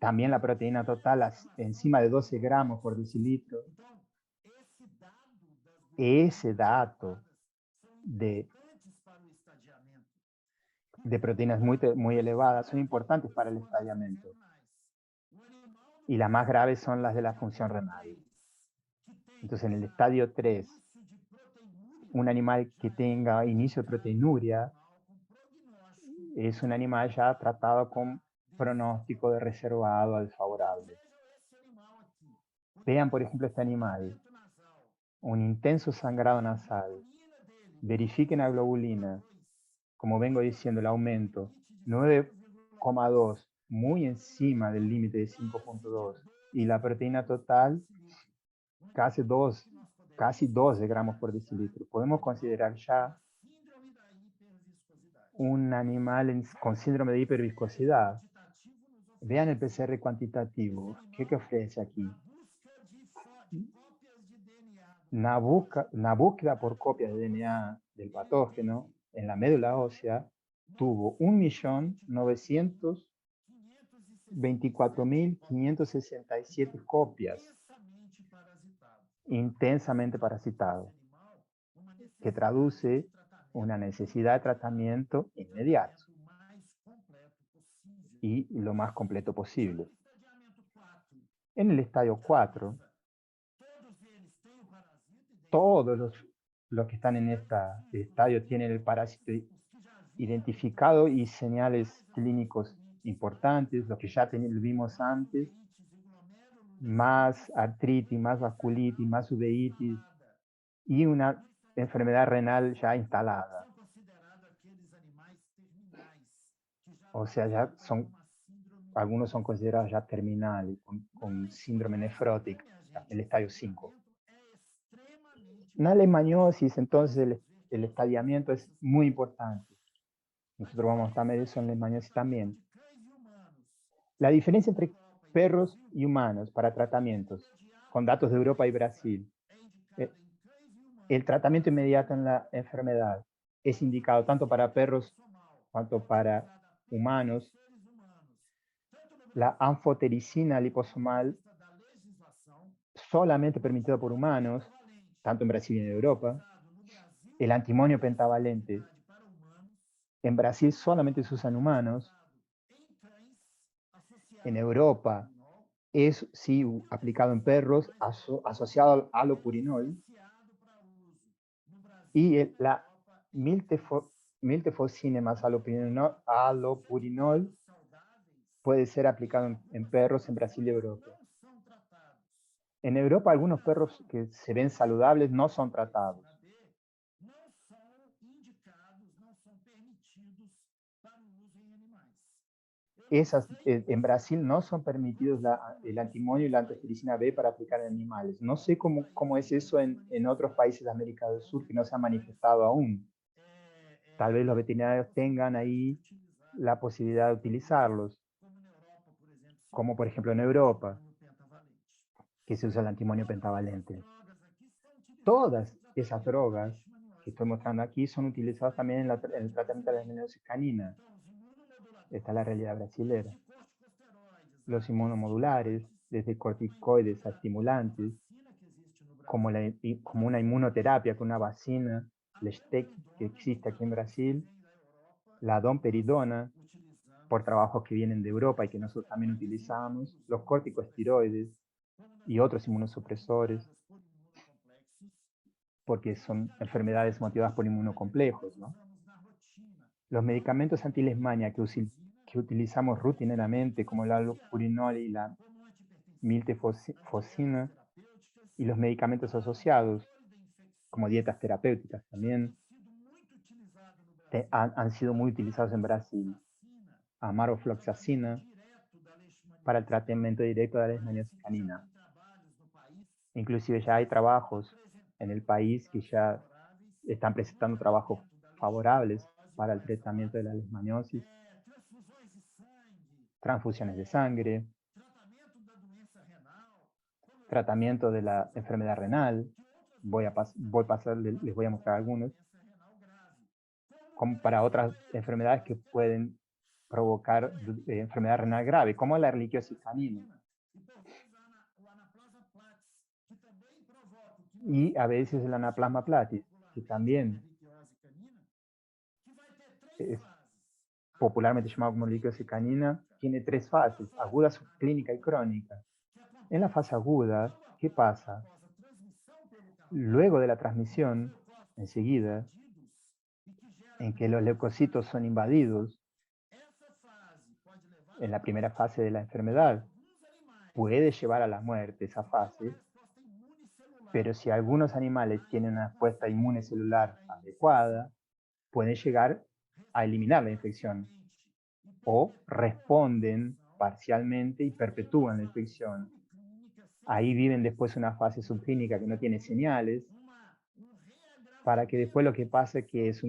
también la proteína total encima de 12 gramos por decilitro. Ese dato de, de proteínas muy elevadas son importantes para el estallamiento. Y las más graves son las de la función renal. Entonces, en el estadio 3, un animal que tenga inicio de proteinuria es un animal ya tratado con pronóstico de reservado al desfavorable. Vean, por ejemplo, este animal, un intenso sangrado nasal. Verifiquen la globulina, como vengo diciendo, el aumento, 9,2, muy encima del límite de 5,2. Y la proteína total, casi 12 gramos por decilitro. Podemos considerar ya un animal con síndrome de hiperviscosidad. Vean el PCR cuantitativo. ¿Qué ofrece aquí? Una búsqueda por copias de DNA del patógeno en la médula ósea tuvo 1.924.567 copias, intensamente parasitado, que traduce una necesidad de tratamiento inmediato y lo más completo posible. En el estadio 4, todos los que están en este estadio tienen el parásito identificado y señales clínicos importantes, lo que ya vimos antes, más artritis, más vasculitis, más uveitis y una enfermedad renal ya instalada. O sea, algunos son considerados ya terminales, con síndrome nefrótico, el estadio 5. Una leishmaniosis, entonces el estadiamiento es muy importante. Nosotros vamos a estar medio en leishmaniosis también. La diferencia entre perros y humanos para tratamientos, con datos de Europa y Brasil. El tratamiento inmediato en la enfermedad es indicado tanto para perros cuanto para humanos. La anfotericina liposomal solamente permitida por humanos, tanto en Brasil y en Europa. El antimonio pentavalente en Brasil solamente se usa en humanos. En Europa es sí aplicado en perros, asociado al alopurinol. Y la miltefosina más alopurinol puede ser aplicado en perros en Brasil y Europa. En Europa, algunos perros que se ven saludables no son tratados. En Brasil no son permitidos el antimonio y la angiotensina B para aplicar en animales. No sé cómo es eso en otros países de América del Sur que no se ha manifestado aún. Tal vez los veterinarios tengan ahí la posibilidad de utilizarlos, como por ejemplo en Europa, que se usa el antimonio pentavalente. Todas esas drogas que estoy mostrando aquí son utilizadas también en el tratamiento de la leishmaniasis canina. Esta es la realidad brasilera. Los inmunomodulares, desde corticoides a estimulantes, como una inmunoterapia con una vacina, Lestec, que existe aquí en Brasil, la domperidona, por trabajos que vienen de Europa y que nosotros también utilizamos, los corticosteroides y otros inmunosupresores, porque son enfermedades motivadas por inmunocomplejos, ¿no? Los medicamentos antileishmania que utilizamos rutinariamente, como el alopurinol y la miltefosina, y los medicamentos asociados, como dietas terapéuticas también, han sido muy utilizados en Brasil. Amarofloxacina para el tratamiento directo de la leishmaniasis canina. Inclusive ya hay trabajos en el país que ya están presentando trabajos favorables para el tratamiento de la leishmaniosis. transfusiones de sangre, tratamiento de la enfermedad renal. Les voy a mostrar algunos, como para otras enfermedades que pueden provocar enfermedad renal grave, como la erliquiosis canina. Y a veces el anaplasma platis, que también es popularmente llamado como erliquiosis canina, tiene 3 fases: aguda, subclínica y crónica. En la fase aguda, ¿qué pasa? Luego de la transmisión, enseguida, en que los leucocitos son invadidos, en la primera fase de la enfermedad, puede llevar a la muerte esa fase, pero si algunos animales tienen una respuesta inmune celular adecuada, pueden llegar a eliminar la infección o responden parcialmente y perpetúan la infección. Ahí viven después una fase subclínica que no tiene señales, para que después lo que pase que es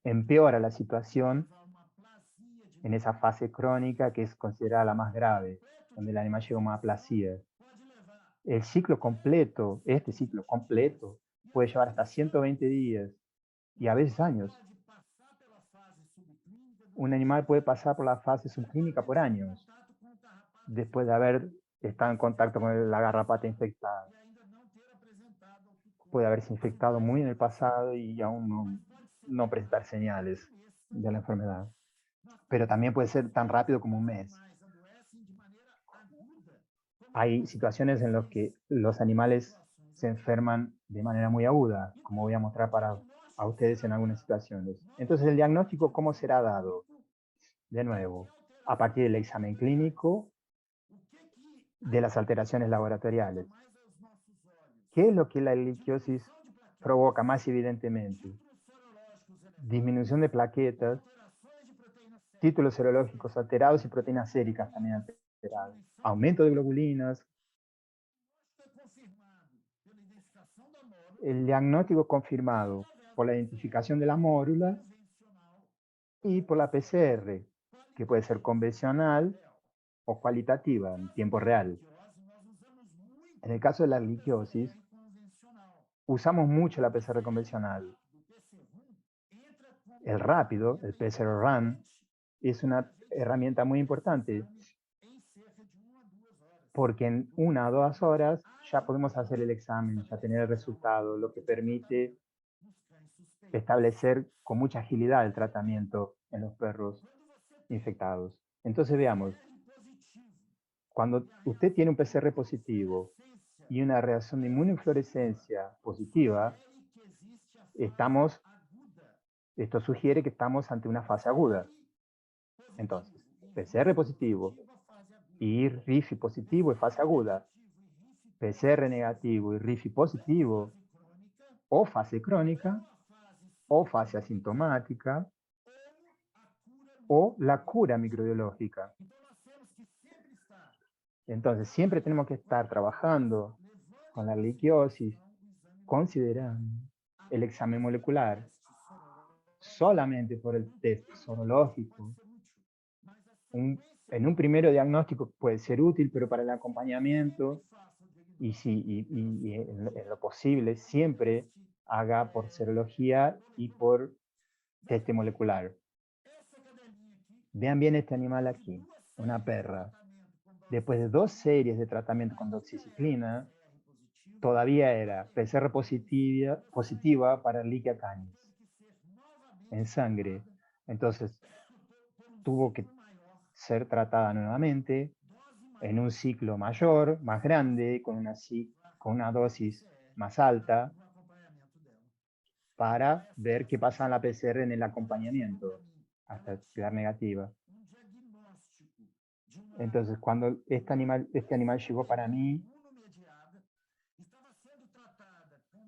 empeora la situación en esa fase crónica que es considerada la más grave, donde el animal llega a una aplasia. El ciclo completo, este ciclo completo, puede llevar hasta 120 días y a veces años. Un animal puede pasar por la fase subclínica por años, después de haber estado en contacto con la garrapata infectada. Puede haberse infectado muy en el pasado y aún no presentar señales de la enfermedad. Pero también puede ser tan rápido como un mes. Hay situaciones en las que los animales se enferman de manera muy aguda, como voy a mostrar a ustedes en algunas situaciones. Entonces, ¿el diagnóstico cómo será dado? De nuevo, a partir del examen clínico, de las alteraciones laboratoriales. ¿Qué es lo que la erliquiosis provoca más evidentemente? Disminución de plaquetas, títulos serológicos alterados y proteínas séricas también alteradas. Aumento de globulinas. El diagnóstico confirmado por la identificación de la mórula y por la PCR, que puede ser convencional o cualitativa en tiempo real. En el caso de la erliquiosis, usamos mucho la PCR convencional. El rápido, el PCR Run, es una herramienta muy importante porque en 1 a 2 horas ya podemos hacer el examen, ya tener el resultado, lo que permite establecer con mucha agilidad el tratamiento en los perros infectados. Entonces veamos, cuando usted tiene un PCR positivo y una reacción de inmunofluorescencia positiva, esto sugiere que estamos ante una fase aguda. Entonces, PCR positivo y RIFI positivo es fase aguda. PCR negativo y RIFI positivo, o fase crónica, o fase asintomática, o la cura microbiológica. Entonces, siempre tenemos que estar trabajando con la erliquiosis, considerando el examen molecular solamente por el test sorológico. En un primero diagnóstico puede ser útil, pero para el acompañamiento y en lo posible siempre haga por serología y por test molecular. Vean bien este animal aquí, una perra. Después de 2 series de tratamiento con doxiciclina, todavía era PCR positiva para Ehrlichia canis en sangre. Entonces, tuvo que ser tratada nuevamente en un ciclo mayor, más grande, con una dosis más alta, para ver qué pasa en la PCR en el acompañamiento, hasta quedar negativa. Entonces, cuando este animal llegó para mí,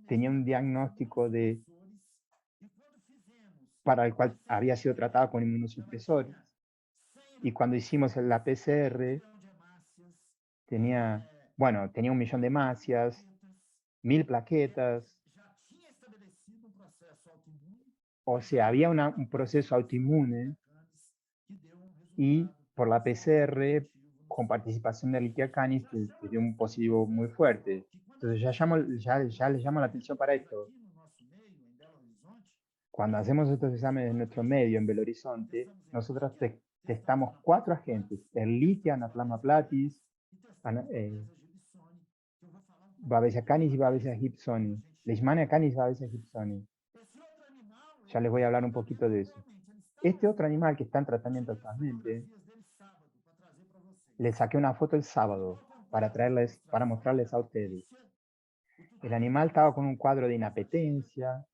tenía un diagnóstico para el cual había sido tratado con inmunosupresores. Y cuando hicimos la PCR, tenía 1.000.000 de masas, 1.000 plaquetas, O sea, había un proceso autoinmune y por la PCR, con participación de Ehrlichia canis, te dio un positivo muy fuerte. Entonces ya les llamo la atención para esto. Cuando hacemos estos exámenes en nuestro medio, en Belo Horizonte, nosotros testamos 4 agentes: Ehrlichia, Anaplasma platis, Babesia canis y Babesia gibsoni. Leishmania canis y Babesia gibsoni. Ya les voy a hablar un poquito de eso. Este otro animal que está en tratamiento actualmente, le saqué una foto el sábado para mostrarles a ustedes. El animal estaba con un cuadro de inapetencia,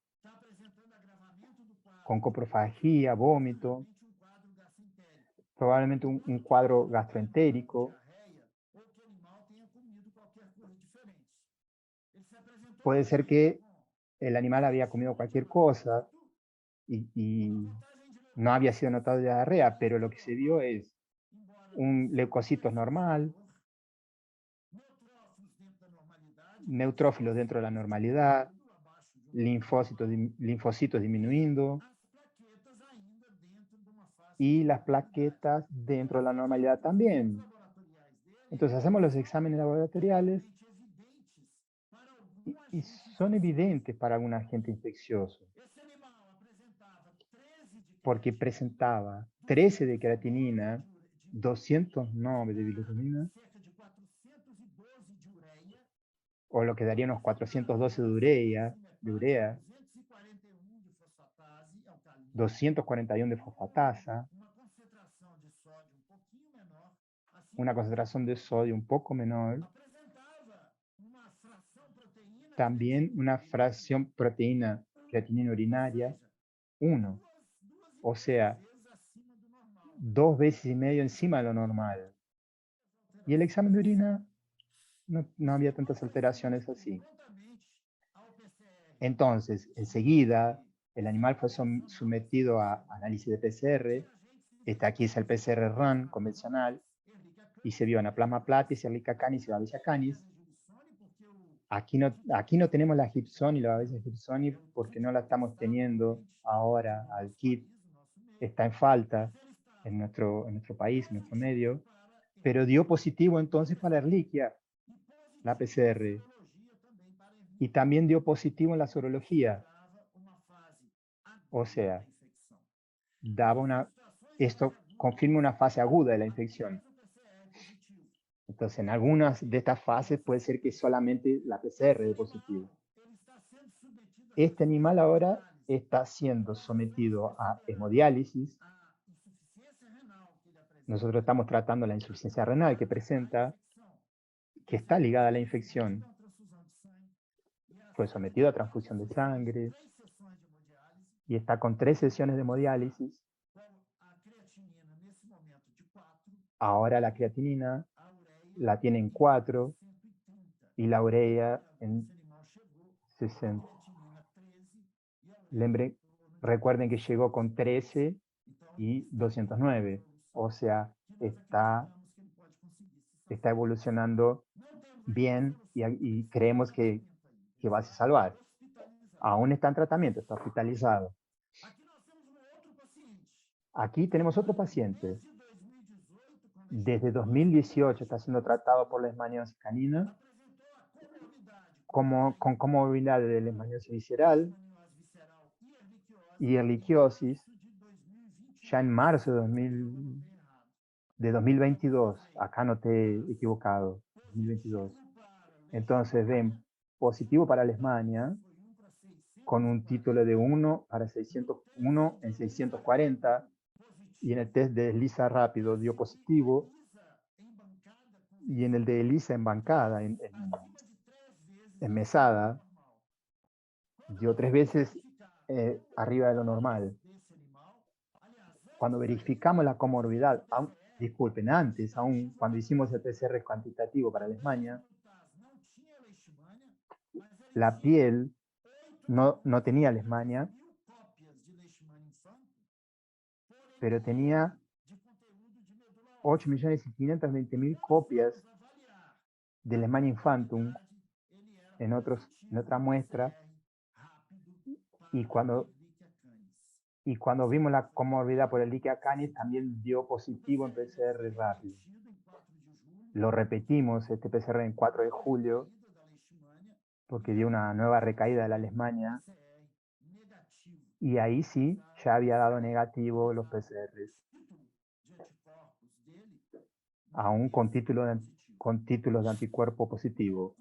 con coprofagia, vómito, probablemente un cuadro gastroentérico. Puede ser que el animal había comido cualquier cosa y no había sido notado de diarrea, pero lo que se vio es un leucocitos normal, neutrófilos dentro de la normalidad, linfocitos disminuyendo y las plaquetas dentro de la normalidad también. Entonces hacemos los exámenes laboratoriales y son evidentes para un agente infeccioso, porque presentaba 13 de creatinina, 209 de bilirrubina, o lo que daría unos 412 de urea, 241 de fosfatasa, una concentración de sodio un poco menor, también una fracción proteína creatinina urinaria 1, o sea, 2 veces y medio encima de lo normal. Y el examen de orina no había tantas alteraciones así. Entonces, enseguida, el animal fue sometido a análisis de PCR. Aquí es el PCR RAN convencional, y se vio Anaplasma platis, Ehrlichia canis y Babesia canis. Aquí no tenemos la Gibsoni y la Babesia gibsoni porque no la estamos teniendo ahora al kit. Está en falta en nuestro país, en nuestro medio, pero dio positivo entonces para Ehrlichia, la PCR, y también dio positivo en la sorología. O sea, esto confirma una fase aguda de la infección. Entonces, en algunas de estas fases puede ser que solamente la PCR dé positivo. Este animal ahora está siendo sometido a hemodiálisis. Nosotros estamos tratando la insuficiencia renal que presenta, que está ligada a la infección. Fue sometido a transfusión de sangre y está con 3 sesiones de hemodiálisis. Ahora la creatinina la tiene en 4 y la urea en 60. Recuerden que llegó con 13 y 209, o sea, está evolucionando bien y creemos que va a salvar. Aún está en tratamiento, está hospitalizado. Aquí tenemos otro paciente. Desde 2018 está siendo tratado por leishmaniasis canina con comorbilidad de leishmaniasis visceral y erliquiosis ya en marzo de 2022. Acá no te he equivocado, 2022. Entonces ven positivo para leishmania con un título de 1 para 601 en 640, y en el test de ELISA rápido dio positivo, y en el de ELISA en bancada, en mesada, dio 3 veces arriba de lo normal. Cuando verificamos la comorbidad, disculpen, antes, aún cuando hicimos el PCR cuantitativo para leishmania, la piel no tenía leishmania, pero tenía 8.520.000 copias de Leishmania infantum en otra muestra, y cuando Y cuando vimos la comorbilidad por el Ehrlichia canis, también dio positivo en PCR rápido. Lo repetimos, este PCR en 4 de julio, porque dio una nueva recaída de la Leishmania, y ahí sí, ya había dado negativo los PCRs, aún con títulos de anticuerpo positivo.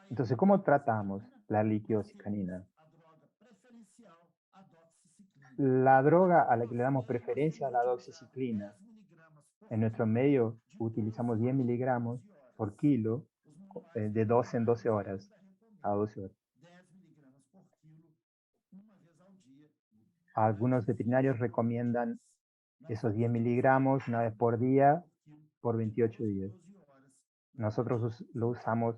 Entonces, ¿cómo tratamos la liquiosis canina? La droga a la que le damos preferencia es la doxiciclina. En nuestro medio utilizamos 10 miligramos por kilo de 12 en 12 horas, a 12 horas. Algunos veterinarios recomiendan esos 10 miligramos una vez por día por 28 días. Nosotros lo usamos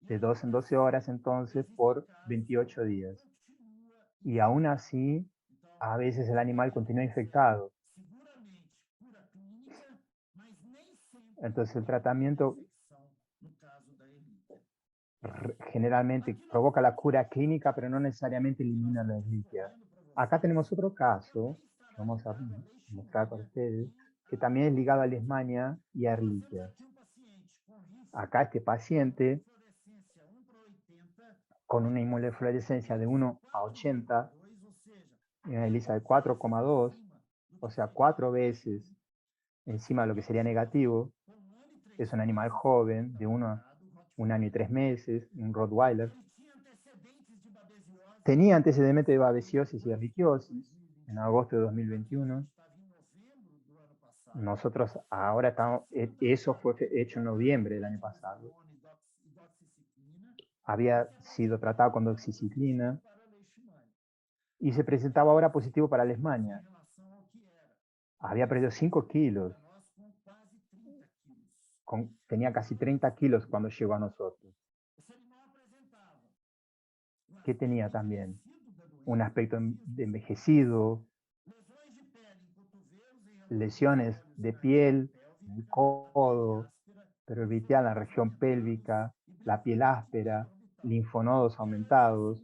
de 12 en 12 horas entonces por 28 días. Y aún así, a veces el animal continúa infectado. Entonces el tratamiento generalmente provoca la cura clínica, pero no necesariamente elimina la Ehrlichia. Acá tenemos otro caso, que vamos a mostrar para ustedes, que también es ligado a Leishmania y a Ehrlichia. Acá este paciente con una inmunofluorescencia de 1 a 80, y una ELISA de 4,2, o sea, 4 veces encima de lo que sería negativo. Es un animal joven, de 1 año y 3 meses, un Rottweiler. Tenía antecedentes de babesiosis y erliquiosis en agosto de 2021. Nosotros ahora estamos, eso fue hecho en noviembre del año pasado. Había sido tratado con doxiciclina y se presentaba ahora positivo para Leishmania. Había perdido 5 kilos. Tenía casi 30 kilos cuando llegó a nosotros. ¿Qué tenía también? Un aspecto de envejecido, lesiones de piel, en el codo, periorbital en la región pélvica, la piel áspera, linfonodos aumentados,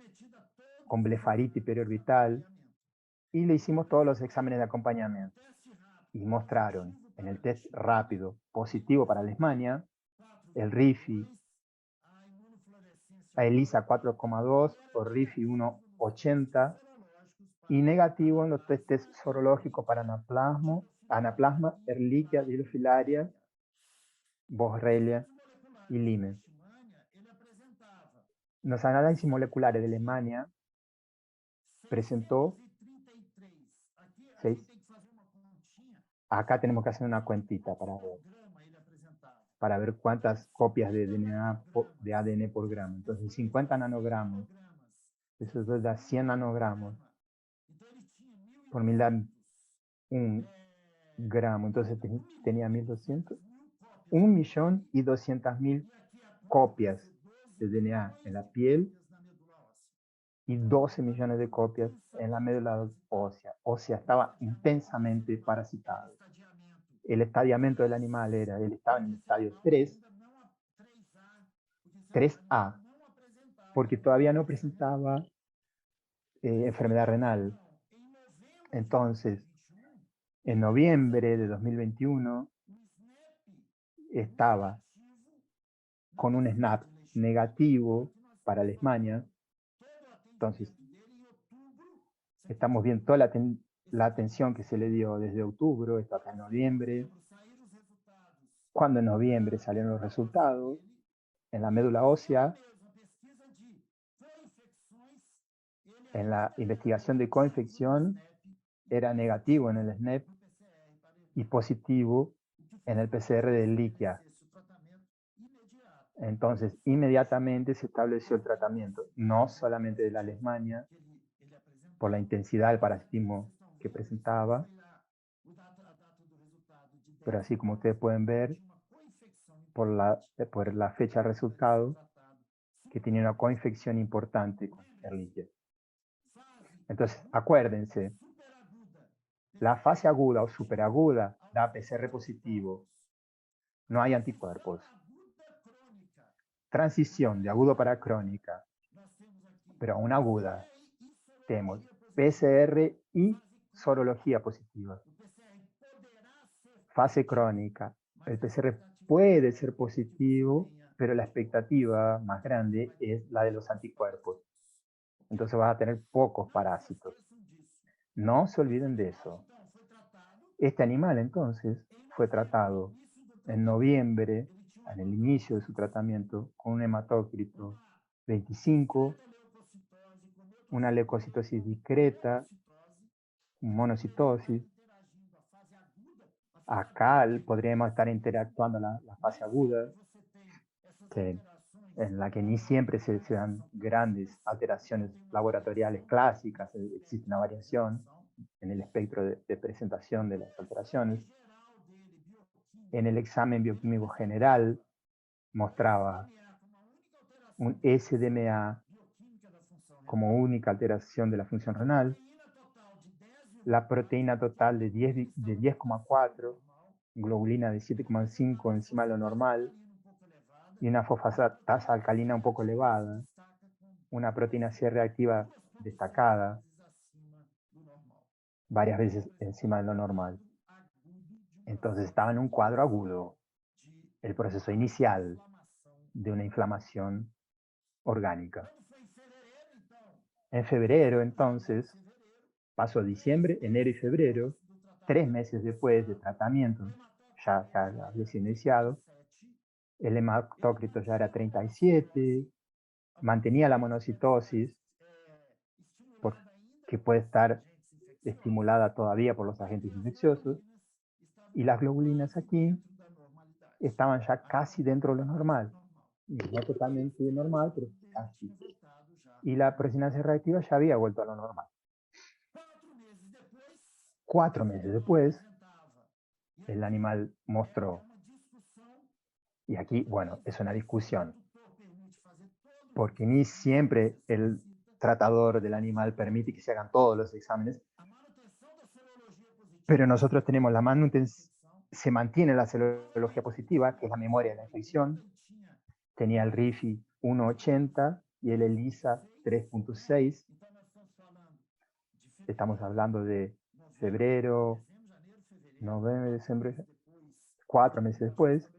con blefaritis periorbital, y le hicimos todos los exámenes de acompañamiento. Y mostraron en el test rápido positivo para Leishmania, el RIFI, a ELISA 4,2 o RIFI 1,80, y negativo en los testes sorológicos para anaplasma, Ehrlichia, Bilofilaria, Borrelia y Lyme. Los análisis moleculares de Leishmania presentó 6. Acá tenemos que hacer una cuentita para ver cuántas copias de ADN por gramo. Entonces, 50 nanogramos, eso da 100 nanogramos por mil da 1 gramo. Entonces tenía 1200, 1.200.000 copias de DNA en la piel y 12 millones de copias en la médula ósea. O sea, estaba intensamente parasitado. El estadiamiento del animal él estaba en el estadio 3A, porque todavía no presentaba enfermedad renal. Entonces, en noviembre de 2021, estaba con un SNAP negativo para Leishmania. Entonces, estamos viendo toda la atención que se le dio desde octubre hasta noviembre. Cuando en noviembre salieron los resultados, en la médula ósea, en la investigación de coinfección, era negativo en el SNP y positivo en el PCR de Ehrlichia. Entonces, inmediatamente se estableció el tratamiento, no solamente de la Leishmania, por la intensidad del parasitismo que presentaba, pero así como ustedes pueden ver, por la fecha de resultado, que tenía una coinfección importante con Ehrlichia. Entonces, acuérdense, la fase aguda o superaguda da PCR positivo, no hay anticuerpos. Transición de agudo para crónica, pero aún aguda, tenemos PCR y sorología positiva. Fase crónica. El PCR puede ser positivo, pero la expectativa más grande es la de los anticuerpos. Entonces vas a tener pocos parásitos. No se olviden de eso. Este animal entonces fue tratado en noviembre, en el inicio de su tratamiento, con un hematócrito 25, una leucocitosis discreta, monocitosis. Acá podríamos estar interactuando la fase aguda, en la que ni siempre se dan grandes alteraciones laboratoriales clásicas, existe una variación en el espectro de presentación de las alteraciones. En el examen bioquímico general mostraba un SDMA como única alteración de la función renal, la proteína total de 10,4, globulina de 7,5 encima de lo normal, y una fosfatasa alcalina un poco elevada, una proteína C reactiva destacada, varias veces encima de lo normal. Entonces estaba en un cuadro agudo, el proceso inicial de una inflamación orgánica. En febrero, entonces, pasó diciembre, enero y febrero, 3 meses después de tratamiento, ya había sido iniciado, el hematócrito ya era 37, mantenía la monocitosis, que puede estar estimulada todavía por los agentes infecciosos, y las globulinas aquí estaban ya casi dentro de lo normal. No totalmente normal, pero casi. Y la proteína C reactiva ya había vuelto a lo normal. 4 meses después, el animal mostró, y aquí, bueno, es una discusión, porque ni siempre el tratador del animal permite que se hagan todos los exámenes, pero nosotros tenemos la manutención, se mantiene la serología positiva, que es la memoria de la infección, tenía el RIFI 1.80 y el ELISA 3.6, estamos hablando de febrero, noviembre, diciembre, 4 meses después,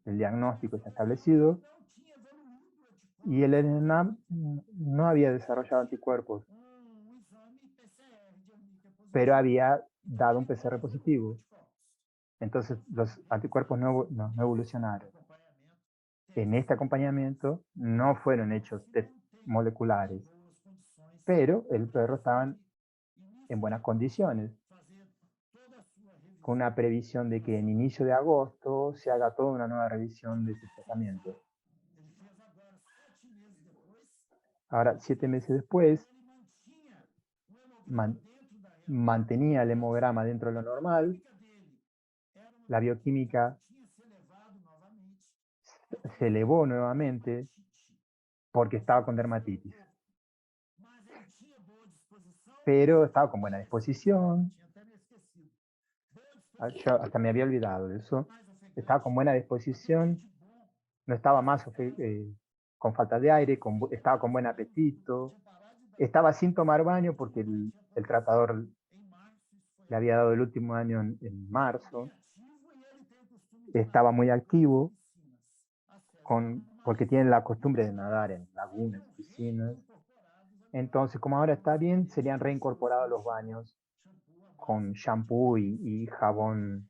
el diagnóstico está establecido, y el ENAM no había desarrollado anticuerpos, pero había dado un PCR positivo. Entonces los anticuerpos no evolucionaron. En este acompañamiento no fueron hechos test moleculares, pero el perro estaba en buenas condiciones, con una previsión de que en inicio de agosto se haga toda una nueva revisión de ese tratamiento. Ahora, 7 meses después, mantenía el hemograma dentro de lo normal, la bioquímica se elevó nuevamente porque estaba con dermatitis, pero estaba con buena disposición. Yo hasta me había olvidado de eso. Estaba con buena disposición, no estaba más con falta de aire, estaba con buen apetito, estaba sin tomar baño porque el tratador le había dado el último año en marzo, estaba muy activo, porque tiene la costumbre de nadar en lagunas, piscinas. Entonces, como ahora está bien, serían reincorporados los baños con shampoo y jabón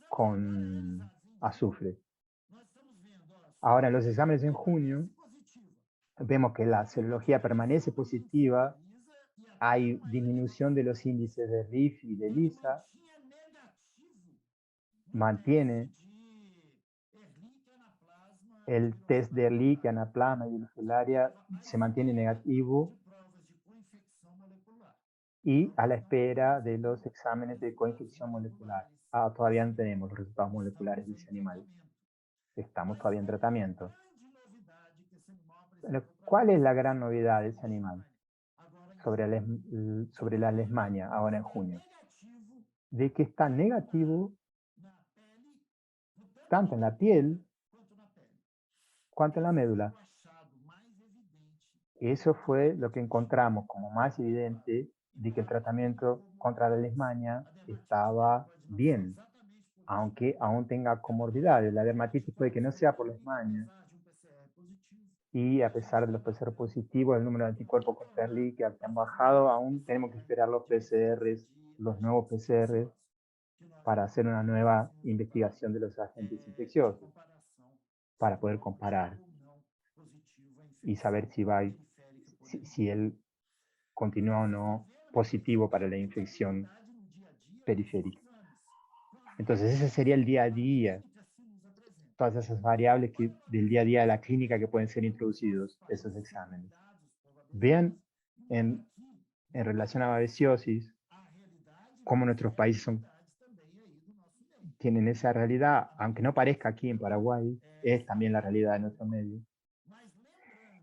con azufre. Ahora, en los exámenes en junio, vemos que la serología permanece positiva, hay disminución de los índices de RIF y de ELISA, mantiene el test de Ehrlich, anaplasma y urticularia, se mantiene negativo, y a la espera de los exámenes de coinfección molecular. Todavía no tenemos los resultados moleculares de ese animal. Estamos todavía en tratamiento. Pero, ¿cuál es la gran novedad de ese animal sobre la leishmania ahora en junio? De que está negativo tanto en la piel cuanto en la médula. Eso fue lo que encontramos como más evidente de que el tratamiento contra la leishmania estaba bien, aunque aún tenga comorbilidades. La dermatitis puede que no sea por leishmania, y a pesar de los PCR positivos, el número de anticuerpos contra ERLI que han bajado, aún tenemos que esperar los PCRs, los nuevos PCRs, para hacer una nueva investigación de los agentes infecciosos, para poder comparar y saber si él continúa o no positivo para la infección periférica. Entonces ese sería el día a día, todas esas variables del día a día de la clínica que pueden ser introducidos esos exámenes. Vean en relación a babesiosis cómo nuestros países tienen esa realidad, aunque no parezca aquí en Paraguay, es también la realidad de nuestro medio.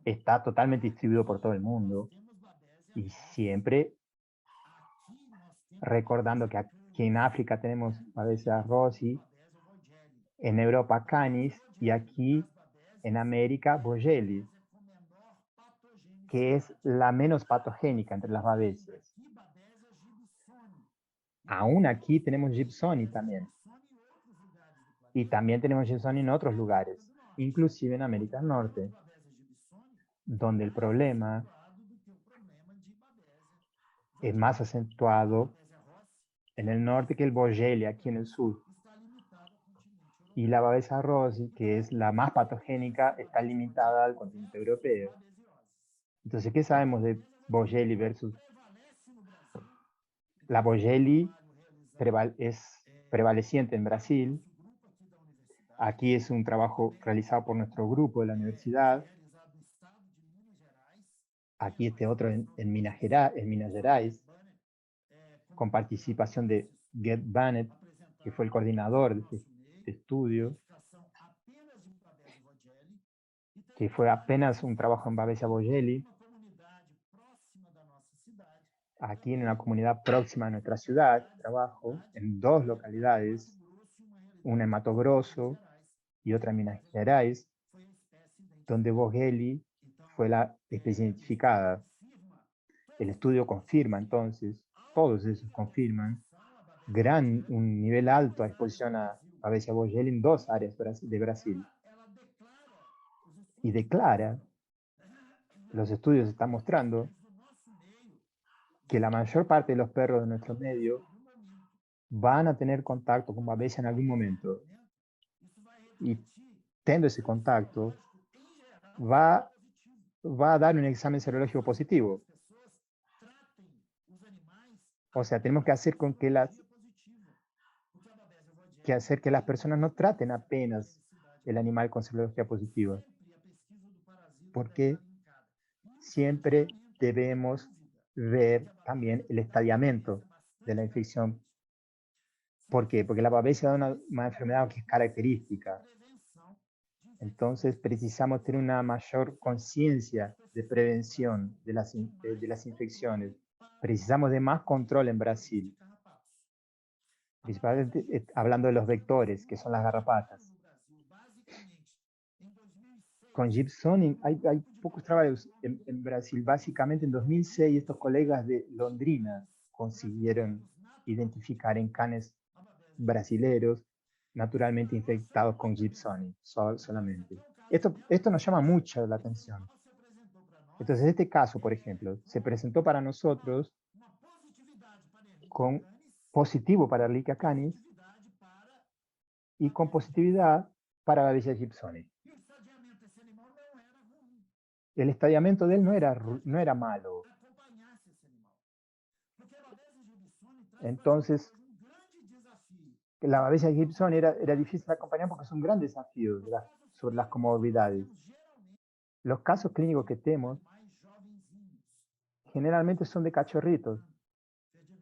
Está totalmente distribuido por todo el mundo y siempre recordando que aquí en África tenemos Babesia rossi, en Europa Canis y aquí en América Bogelli, que es la menos patogénica entre las babesias. Aún aquí tenemos Gibsoni también. Y también tenemos Gibsoni en otros lugares, inclusive en América del Norte, donde el problema es más acentuado en el norte que el Bogelli aquí en el sur. Y la Babesia rossi, que es la más patogénica, está limitada al continente europeo. Entonces, ¿qué sabemos de Bogelli versus la Bogelli? Es prevaleciente en Brasil. Aquí es un trabajo realizado por nuestro grupo de la universidad. Aquí este otro en Minas Gerais, con participación de Gerd Bannett, que fue el coordinador de este estudio, que fue apenas un trabajo en Babesia Bogelli, aquí en una comunidad próxima a nuestra ciudad, trabajo en 2 localidades, una en Mato Grosso y otra en Minas Gerais, donde Bogelli fue la especie identificada. El estudio confirma entonces, todos esos confirman, un nivel alto de exposición a Babesia Bogelli en 2 áreas de Brasil. Y declara, los estudios están mostrando, que la mayor parte de los perros de nuestro medio van a tener contacto con Babesia en algún momento. Y teniendo ese contacto, va a dar un examen serológico positivo. O sea, tenemos que hacer que las personas no traten apenas el animal con serología positiva, porque siempre debemos ver también el estadiamiento de la infección. ¿Por qué? Porque la babesia es una enfermedad que es característica. Entonces precisamos tener una mayor conciencia de prevención de las infecciones. Precisamos de más control en Brasil, principalmente hablando de los vectores, que son las garrapatas. Con Gibson hay pocos trabajos en Brasil. Básicamente en 2006 estos colegas de Londrina consiguieron identificar en canes brasileros naturalmente infectados con Gibson solamente. Esto nos llama mucho la atención. Entonces, este caso, por ejemplo, se presentó para nosotros con positivo para Ehrlichia canis y con positividad para Babesia gibsoni. El estadiamiento de él no era malo. Entonces, la Babesia gibsoni era difícil de acompañar porque es un gran desafío sobre las comorbilidades. Los casos clínicos que tenemos generalmente son de cachorritos,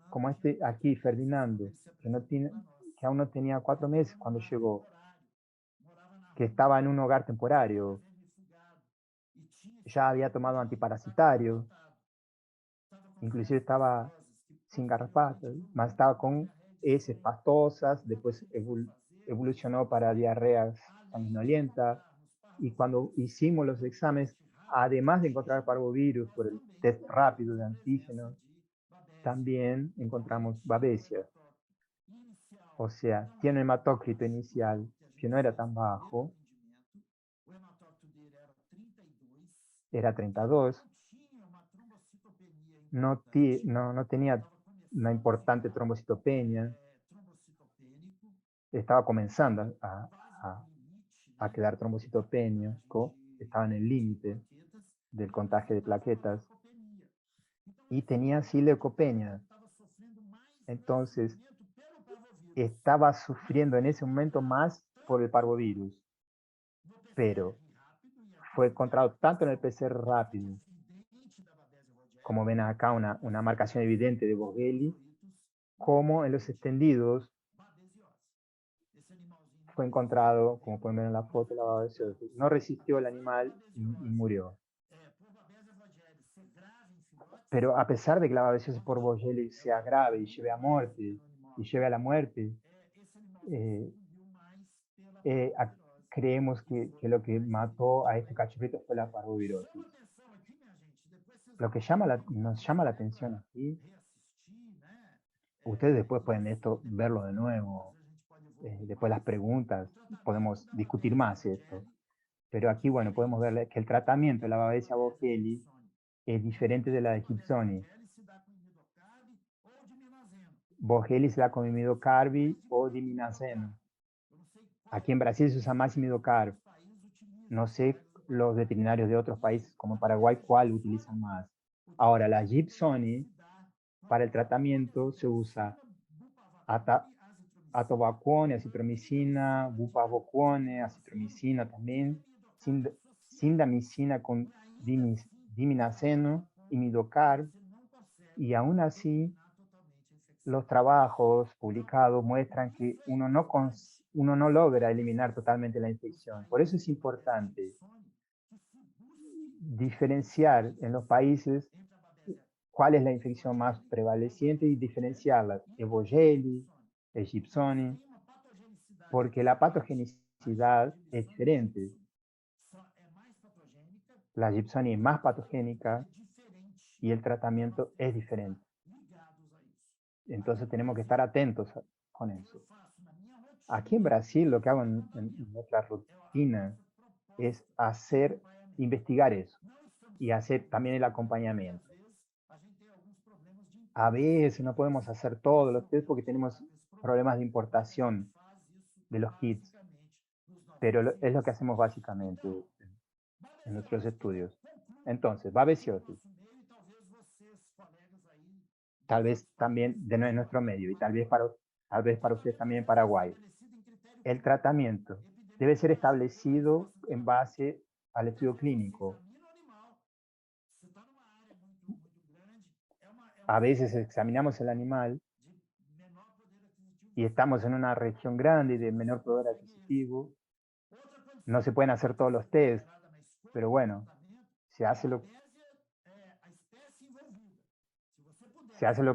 como este aquí, Ferdinando, que aún no tenía 4 meses cuando llegó, que estaba en un hogar temporario, ya había tomado antiparasitario, inclusive estaba sin garrapatas, más estaba con heces pastosas, después evolucionó para diarreas sanguinolenta, y cuando hicimos los exámenes, además de encontrar parvovirus por el test rápido de antígenos, también encontramos Babesia. O sea, tiene un hematócrito inicial que no era tan bajo, era 32, no tenía una importante trombocitopenia, estaba comenzando a quedar trombocitópenico, estaba en el límite del contagio de plaquetas y tenía sí leucopenia. Entonces, estaba sufriendo en ese momento más por el parvovirus, pero fue encontrado tanto en el PCR rápido, como ven acá una marcación evidente de Vogelli, como en los extendidos fue encontrado, como pueden ver en la foto, la babesiosis. No resistió el animal y murió. Pero a pesar de que la babesiosis por Vogelli sea grave y lleve a muerte, y lleve a la muerte, eh, eh, a- creemos que lo que mató a este cachorrito fue la parvovirosis. Lo que nos llama la atención aquí, ustedes después pueden verlo de nuevo, después las preguntas, podemos discutir más esto. Pero aquí, bueno, podemos ver que el tratamiento de la Babesia Vogelli es diferente de la de Gibsoni. Vogelli se da con imidocarbi o diminaceno. Aquí en Brasil se usa más imidocarb. No sé los veterinarios de otros países como Paraguay cuál utilizan más. Ahora, la Gibsoni, para el tratamiento se usa atovaquone, acitromicina, bupavaquone, acitromicina también, sindamicina con diminaceno, imidocarb, y aún así los trabajos publicados muestran que uno no logra eliminar totalmente la infección. Por eso es importante diferenciar en los países cuál es la infección más prevaleciente y diferenciarlas, Vogelli, Gibsoni, porque la patogenicidad es diferente. La Gibsoni es más patogénica y el tratamiento es diferente. Entonces tenemos que estar atentos con eso. Aquí en Brasil lo que hago en nuestra rutina es investigar eso y hacer también el acompañamiento. A veces no podemos hacer todos los test porque tenemos problemas de importación de los kits, pero es lo que hacemos básicamente en nuestros estudios. Entonces, babesiosis, tal vez también de nuestro medio y tal vez para usted también en Paraguay. El tratamiento debe ser establecido en base al estudio clínico. A veces examinamos el animal y estamos en una región grande y de menor poder adquisitivo. No se pueden hacer todos los test, pero bueno, se hace lo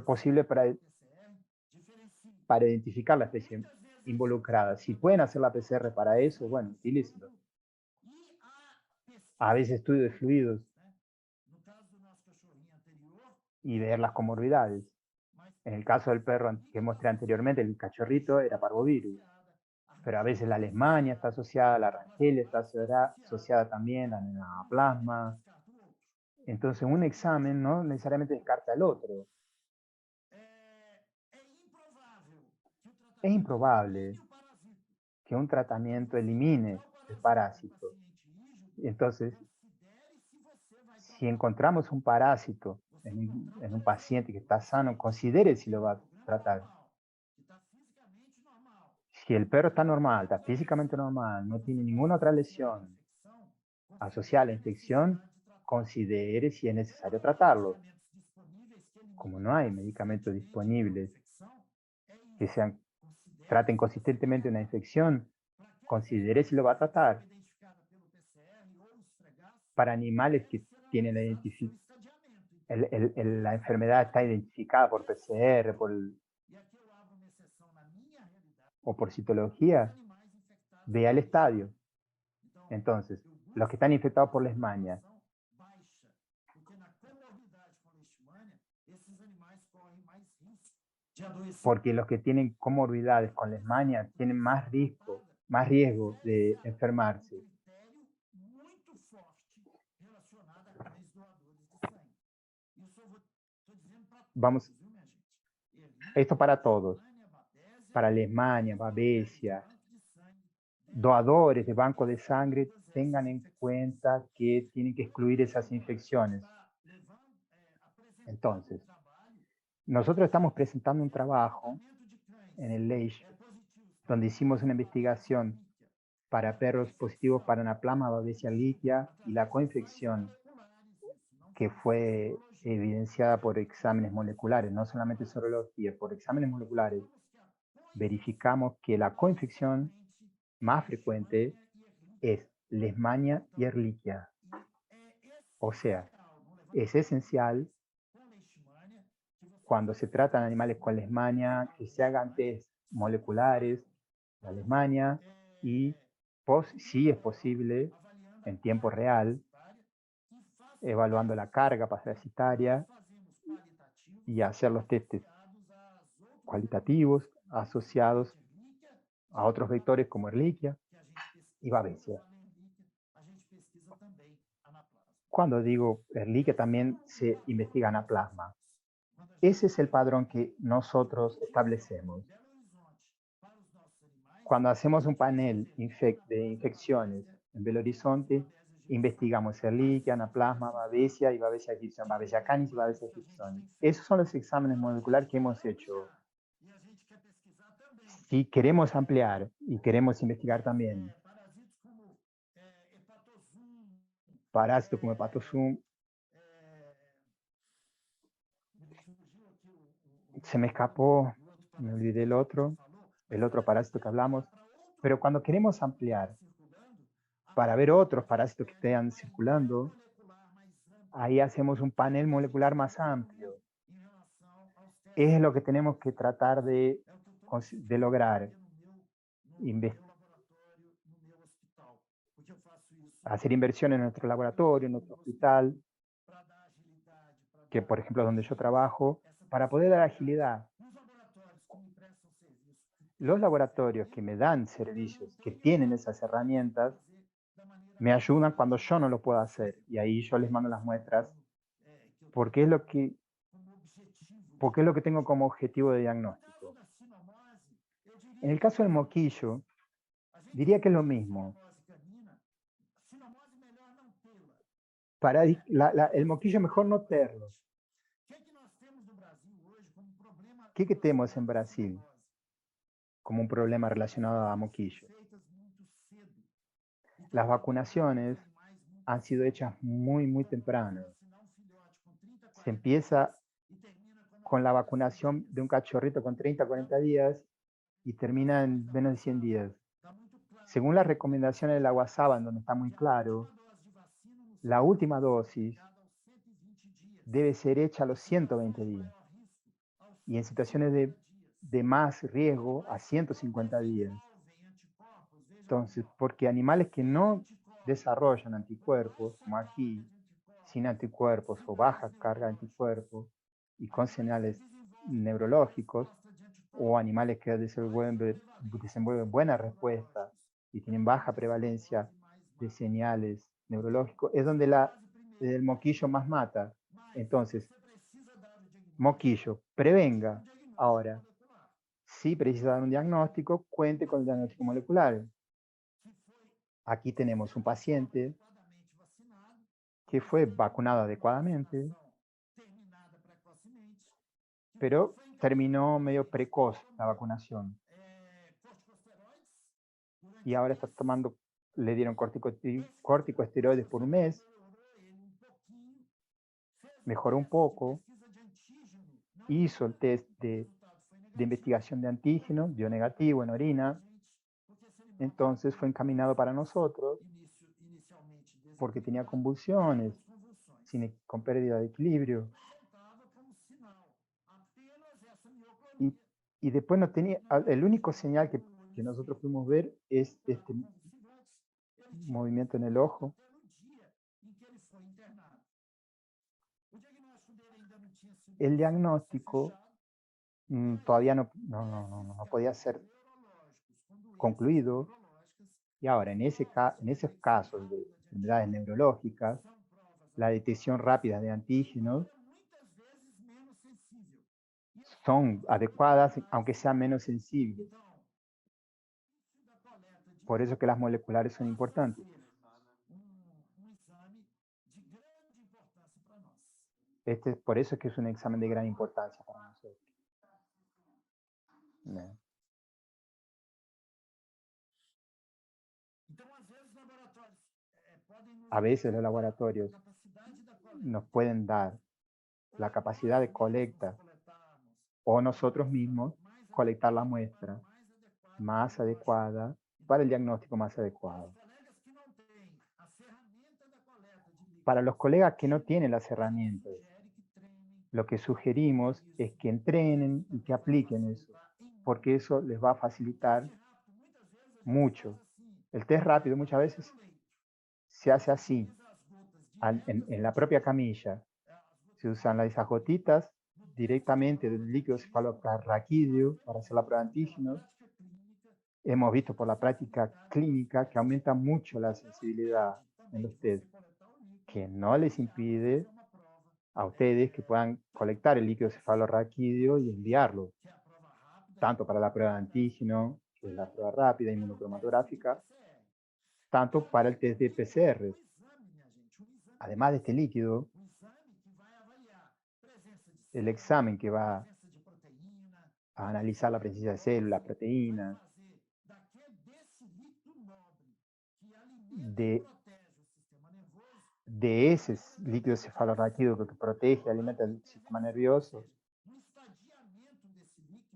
posible para identificar la especie involucrada. Si pueden hacer la PCR para eso, bueno, utilícenlo. A veces estudio de fluidos y ver las comorbilidades. En el caso del perro que mostré anteriormente, el cachorrito era parvovirus, pero a veces la leishmania está asociada, la rangelia está asociada también, la nenaplasma. Entonces un examen no necesariamente descarta el otro. Es improbable que un tratamiento elimine el parásito. Entonces, si encontramos un parásito en un paciente que está sano, considere si lo va a tratar. Si el perro está normal, está físicamente normal, no tiene ninguna otra lesión asociada a la infección, considere si es necesario tratarlo. Como no hay medicamentos disponibles que traten consistentemente una infección, considere si lo va a tratar. Para animales que tienen la enfermedad está identificada por PCR o por citología, ve al estadio. Entonces, los que están infectados por leishmania, porque los que tienen comorbilidades con leishmania tienen más riesgo de enfermarse. Vamos, esto para todos, para leishmania, babesia, doadores de banco de sangre, tengan en cuenta que tienen que excluir esas infecciones. Entonces, nosotros estamos presentando un trabajo en el LEISH, donde hicimos una investigación para perros positivos para Anaplasma babesia liquea y la coinfección que fue evidenciada por exámenes moleculares, no solamente sorología, por exámenes moleculares, verificamos que la coinfección más frecuente es Leishmania y Ehrlichia. O sea, es esencial cuando se tratan animales con Leishmania que se hagan test moleculares de Leishmania y, si es posible, en tiempo real, evaluando la carga parasitaria y hacer los testes cualitativos asociados a otros vectores como Ehrlichia y Babesia. Cuando digo Ehrlichia también se investiga Anaplasma. Ese es el padrón que nosotros establecemos. Cuando hacemos un panel de infecciones en Belo Horizonte, investigamos Ehrlichia, Anaplasma, Babesia y Babesia egipciana, Babesia canis y Babesia egipciana. Esos son los exámenes moleculares que hemos hecho. Si queremos ampliar y queremos investigar también parásitos como Hepatosum, se me escapó, me olvidé el otro parásito que hablamos, pero cuando queremos ampliar para ver otros parásitos que estén circulando, ahí hacemos un panel molecular más amplio. Es lo que tenemos que tratar de lograr. Hacer inversión en nuestro laboratorio, en nuestro hospital, que por ejemplo es donde yo trabajo, para poder dar agilidad. Los laboratorios que me dan servicios, que tienen esas herramientas, me ayudan cuando yo no lo puedo hacer. Y ahí yo les mando las muestras porque es lo que tengo como objetivo de diagnóstico. En el caso del moquillo, diría que es lo mismo. Para el moquillo mejor no tenerlo. ¿Qué tenemos en Brasil como un problema relacionado a moquillo? Las vacunaciones han sido hechas muy, muy temprano. Se empieza con la vacunación de un cachorrito con 30 a 40 días y termina en menos de 100 días. Según las recomendaciones de la WhatsApp, en donde está muy claro, la última dosis debe ser hecha a los 120 días y en situaciones de más riesgo a 150 días. Entonces, porque animales que no desarrollan anticuerpos, como aquí, sin anticuerpos o baja carga de anticuerpos y con señales neurológicos, o animales que desenvuelven buena respuesta y tienen baja prevalencia de señales neurológicos, es donde el moquillo más mata. Entonces, moquillo, prevenga. Ahora, si precisa dar un diagnóstico, cuente con el diagnóstico molecular. Aquí tenemos un paciente que fue vacunado adecuadamente, pero terminó medio precoz la vacunación. Y ahora está tomando, le dieron corticosteroides por un mes, mejoró un poco, hizo el test de investigación de antígeno, dio negativo en orina, entonces fue encaminado para nosotros porque tenía convulsiones, con pérdida de equilibrio. Y después no tenía, el único señal que nosotros pudimos ver es este movimiento en el ojo. El diagnóstico todavía no podía ser concluido. Y ahora, en esos casos de enfermedades neurológicas, la detección rápida de antígenos son adecuadas, aunque sean menos sensibles. Por eso que las moleculares son importantes. Por eso es que es un examen de gran importancia para nosotros. ¿No? A veces los laboratorios nos pueden dar la capacidad de colecta o nosotros mismos colectar la muestra más adecuada para el diagnóstico más adecuado. Para los colegas que no tienen las herramientas, lo que sugerimos es que entrenen y que apliquen eso, porque eso les va a facilitar mucho. El test rápido muchas veces se hace así, en la propia camilla. Se usan esas gotitas directamente del líquido cefalorraquídeo para hacer la prueba de antígenos. Hemos visto por la práctica clínica que aumenta mucho la sensibilidad en los test, que no les impide a ustedes que puedan colectar el líquido cefalorraquídeo y enviarlo, tanto para la prueba de antígeno, que es la prueba rápida inmunocromatográfica, tanto para el test de PCR. Además de este líquido, el examen que va a analizar la presencia de células, proteínas, de ese líquido cefalorraquídeo que protege y alimenta el sistema nervioso,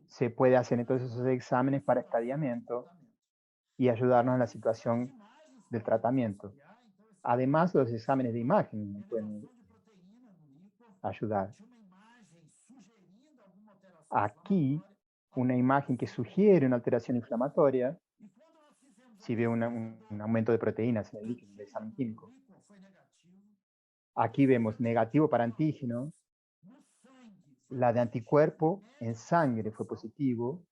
se puede hacer entonces esos exámenes para estadiamiento y ayudarnos en la situación del tratamiento. Además, los exámenes de imagen nos pueden ayudar. Aquí, una imagen que sugiere una alteración inflamatoria, si ve un aumento de proteínas en el líquido del examen químico. Aquí vemos negativo para antígeno, la de anticuerpo en sangre fue positivo,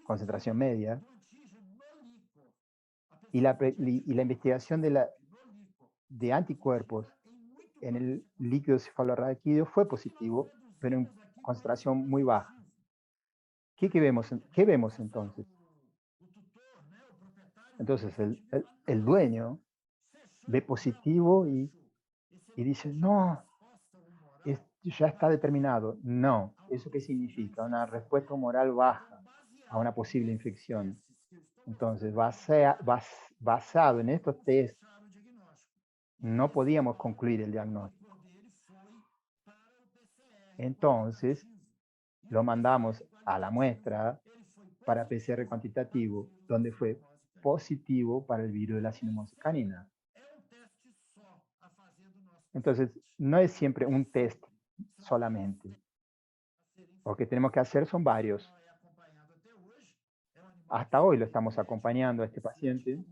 concentración media, y la investigación de anticuerpos en el líquido cefalorraquídeo fue positivo, pero en concentración muy baja. ¿Qué vemos entonces? Entonces el dueño ve positivo y dice, no, ya está determinado. No, ¿eso qué significa? Una respuesta humoral baja a una posible infección. Entonces, basado en estos test, no podíamos concluir el diagnóstico. Entonces, lo mandamos a la muestra para PCR cuantitativo, donde fue positivo para el virus de la sinomosis canina. Entonces, no es siempre un test solamente. Lo que tenemos que hacer son varios. Hasta hoy lo estamos acompañando a este paciente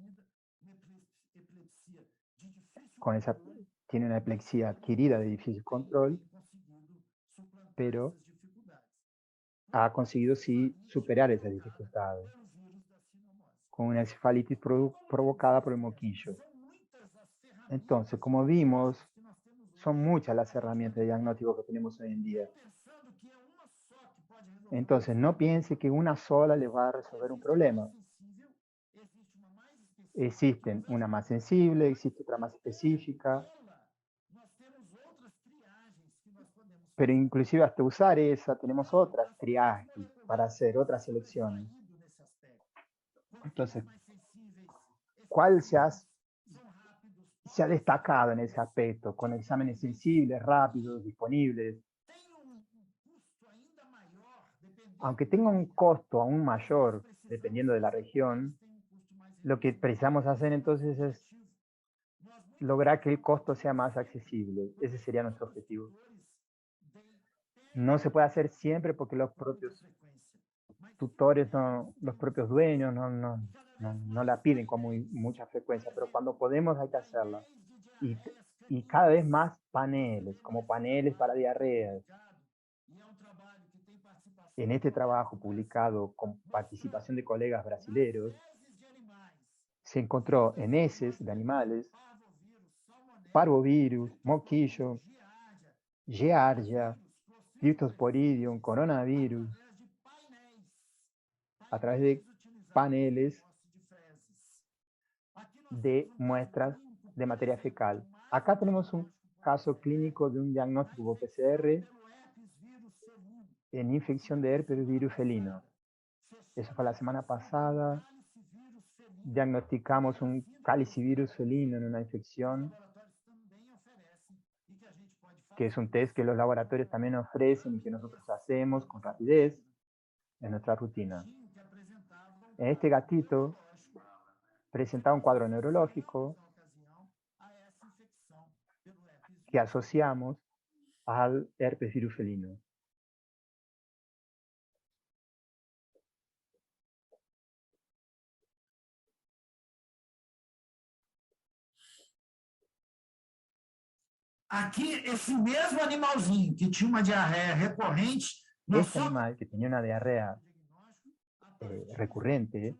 tiene una epilepsia adquirida de difícil control, pero ha conseguido sí superar esas dificultades con una encefalitis provocada por el moquillo. Entonces, como vimos, son muchas las herramientas de diagnóstico que tenemos hoy en día. Entonces, no piense que una sola les va a resolver un problema. Existen una más sensible, existe otra más específica, pero inclusive hasta usar esa tenemos otras triajes para hacer otras selecciones. Entonces, ¿cuál se ha destacado en ese aspecto? Con exámenes sensibles, rápidos, disponibles. Aunque tenga un costo aún mayor, dependiendo de la región, lo que precisamos hacer entonces es lograr que el costo sea más accesible. Ese sería nuestro objetivo. No se puede hacer siempre porque los propios tutores, los propios dueños no la piden con mucha frecuencia, pero cuando podemos hay que hacerla. Y cada vez más paneles, como paneles para diarreas. En este trabajo publicado con participación de colegas brasileños, se encontró en heces de animales parvovirus, moquillo, giardia, Diptosporidium, coronavirus, a través de paneles de muestras de materia fecal. Acá tenemos un caso clínico de un diagnóstico por PCR en infección de herpes virus felino. Eso fue la semana pasada. Diagnosticamos un calicivirus felino en una infección, que es un test que los laboratorios también ofrecen y que nosotros hacemos con rapidez en nuestra rutina. En este gatito presentaba un cuadro neurológico que asociamos al herpes virus felino. Aqui, esse mesmo animalzinho que tinha uma diarreia recorrente, este animal que tenía una diarrea recurrente,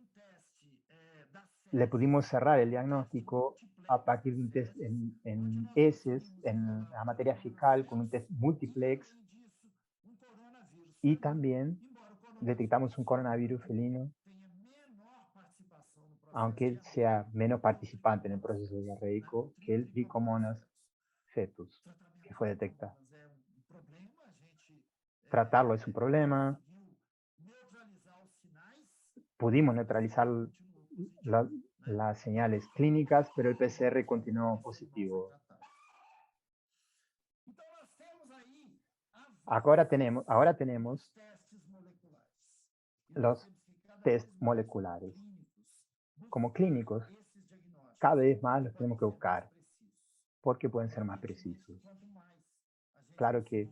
le pudimos cerrar el diagnóstico a partir de un test en heces, en la materia fecal, con un test multiplex, y también detectamos un coronavirus felino, aunque sea menos participante en el proceso diarreico que el Trichomonas fetus, que fue detectado. Tratarlo es un problema. Pudimos neutralizar las señales clínicas, pero el PCR continuó positivo. Ahora tenemos los test moleculares. Como clínicos, cada vez más los tenemos que buscar, porque pueden ser más precisos. Claro que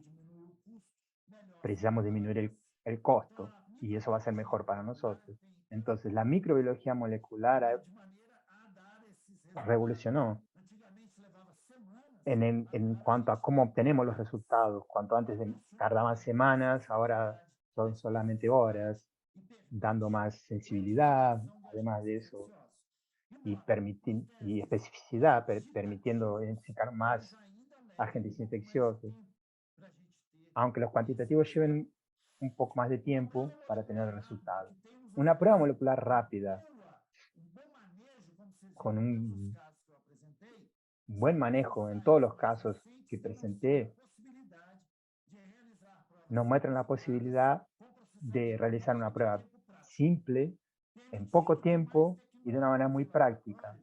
precisamos disminuir el costo, y eso va a ser mejor para nosotros. Entonces, la microbiología molecular revolucionó en cuanto a cómo obtenemos los resultados. Cuanto antes tardaban semanas, ahora son solamente horas, dando más sensibilidad, además de eso, y especificidad, permitiendo identificar más agentes infecciosos, aunque los cuantitativos lleven un poco más de tiempo para tener el resultado. Una prueba molecular rápida, con un buen manejo en todos los casos que presenté, nos muestran la posibilidad de realizar una prueba simple, en poco tiempo y de una manera muy práctica,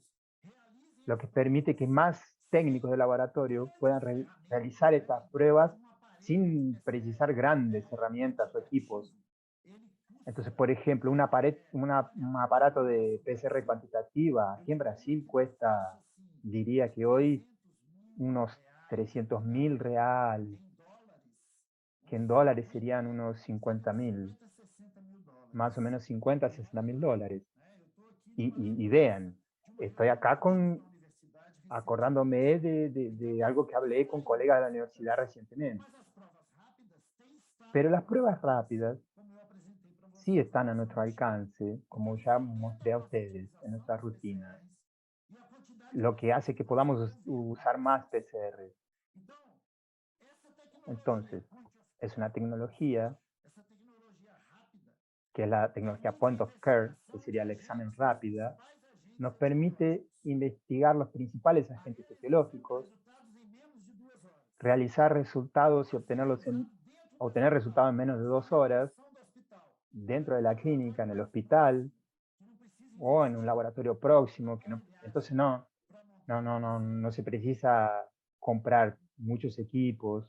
lo que permite que más técnicos de laboratorio puedan realizar estas pruebas sin precisar grandes herramientas o equipos. Entonces, por ejemplo, un aparato de PCR cuantitativa aquí en Brasil cuesta, diría que hoy, unos 300.000 reales, que en dólares serían unos 50.000, más o menos 50, 60.000 dólares. Y vean, estoy acá acordándome de algo que hablé con colegas de la universidad recientemente. Pero las pruebas rápidas sí están a nuestro alcance, como ya mostré a ustedes en nuestra rutina, lo que hace que podamos usar más PCR. Entonces, es una tecnología que es la tecnología point of care, que sería el examen rápida, nos permite investigar los principales agentes etiológicos, realizar resultados y obtener resultados en menos de 2 horas dentro de la clínica, en el hospital o en un laboratorio próximo. Entonces no se precisa comprar muchos equipos.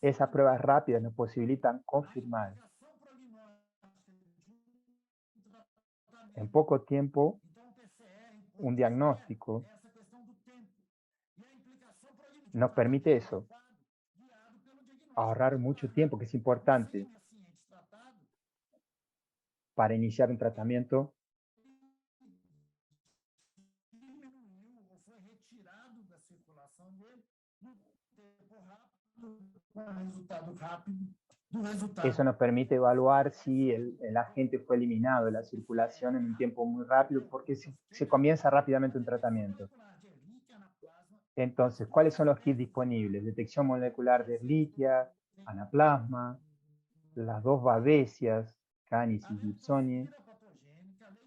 Esas pruebas rápidas nos posibilitan confirmar en poco tiempo un diagnóstico. Nos permite eso, ahorrar mucho tiempo, que es importante para iniciar un tratamiento resultado rápido do resultado. Eso nos permite evaluar si el agente fue eliminado de la circulación en un tiempo muy rápido, porque se comienza rápidamente un tratamiento. Entonces, ¿cuáles son los kits disponibles? Detección molecular de Ehrlichia, anaplasma, las dos babesias, Canis y Gibsoni,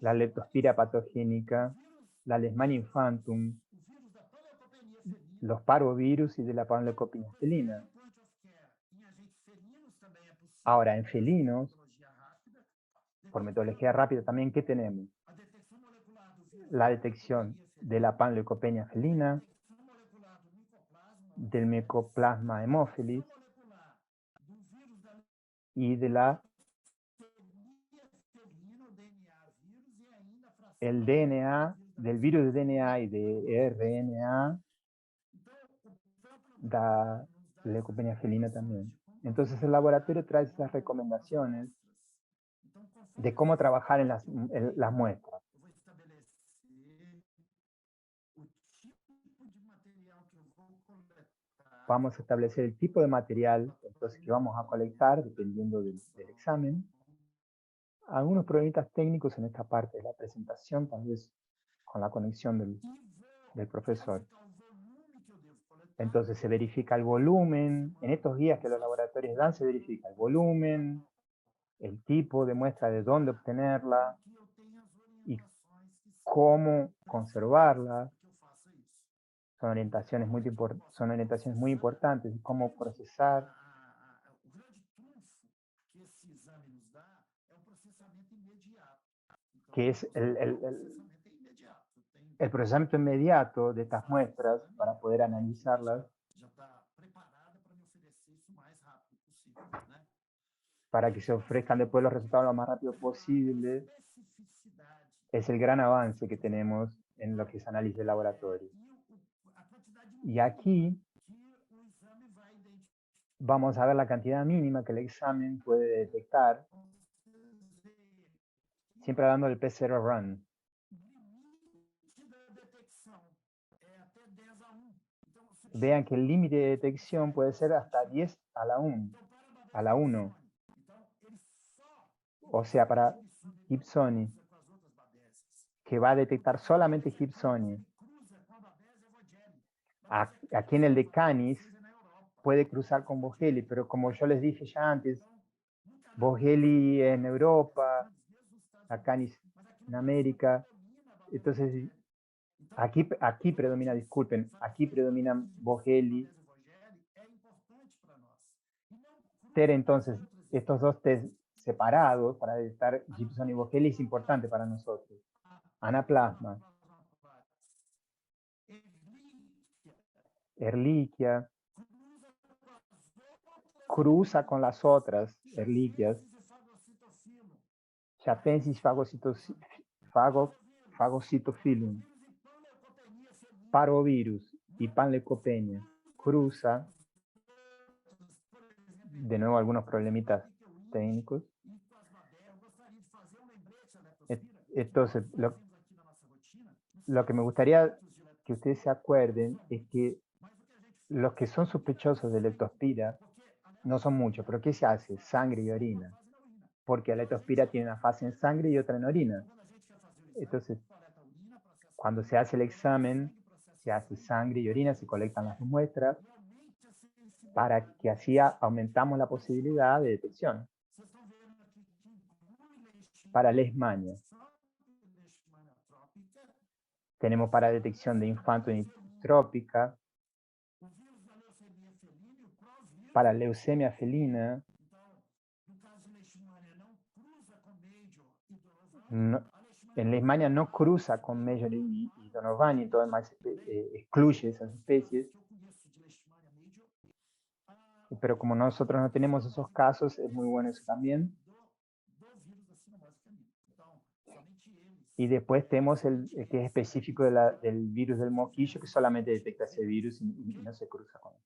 la leptospira patogénica, la Leishmania infantum, los parvovirus y de la panleucopenia felina. Ahora, en felinos, por metodología rápida también, ¿qué tenemos? La detección de la panleucopenia felina, del Mycoplasma haemophilus y de el DNA, del virus de DNA y de RNA, da leucopenia felina también. Entonces el laboratorio trae esas recomendaciones de cómo trabajar en las muestras. Vamos a establecer el tipo de material entonces, que vamos a colectar dependiendo del examen. Algunos problemitas técnicos en esta parte de la presentación, tal vez con la conexión del profesor. Entonces se verifica el volumen. En estos guías que los laboratorios dan se verifica el volumen, el tipo de muestra, de dónde obtenerla y cómo conservarla. Son orientaciones muy importantes de cómo procesar. Que es el procesamiento inmediato de estas muestras para poder analizarlas, para que se ofrezcan después los resultados lo más rápido posible, es el gran avance que tenemos en lo que es análisis de laboratorio. Y aquí vamos a ver la cantidad mínima que el examen puede detectar, siempre hablando del P0 run. Vean que el límite de detección puede ser hasta 10 a la 1. O sea, para Gibsoni, que va a detectar solamente Gibsoni. Aquí en el de Canis puede cruzar con Vogeli, pero como yo les dije ya antes, Vogeli en Europa, a Canis en América. Entonces, aquí predomina, disculpen, aquí predominan Vogeli. Entonces, estos dos test separados para detectar Gibson y Vogeli es importante para nosotros. Anaplasma, Ehrlichia, cruza con las otras Ehrlichias, Chatensis phagocytophilum, parvovirus y panleucopenia, cruza, de nuevo algunos problemitas técnicos. Entonces, lo que me gustaría que ustedes se acuerden es que los que son sospechosos de leptospira no son muchos, pero ¿qué se hace? Sangre y orina. Porque la leptospira tiene una fase en sangre y otra en orina. Entonces, cuando se hace el examen, se hace sangre y orina, se colectan las dos muestras, para que así aumentamos la posibilidad de detección. Para Leishmania, tenemos para detección de infanto-trópica, para leucemia felina, en Leishmania no cruza con Major y Donovan, y todo demás excluye esas especies. Pero como nosotros no tenemos esos casos, es muy bueno eso también. Y después tenemos el que es específico del virus del moquillo, que solamente detecta ese virus y no se cruza con él.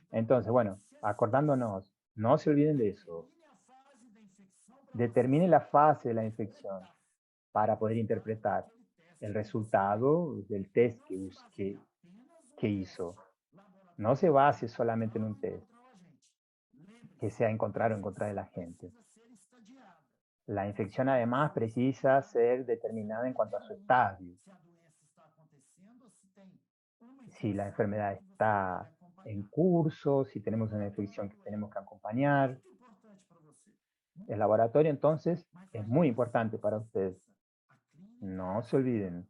Entonces, bueno, acordándonos, no se olviden de eso. Determine la fase de la infección para poder interpretar el resultado del test que hizo. No se base solamente en un test que sea encontrar o en contra de la gente. La infección además precisa ser determinada en cuanto a su estadio. Si la enfermedad está en curso, si tenemos una infección que tenemos que acompañar. El laboratorio entonces es muy importante para ustedes. No se olviden,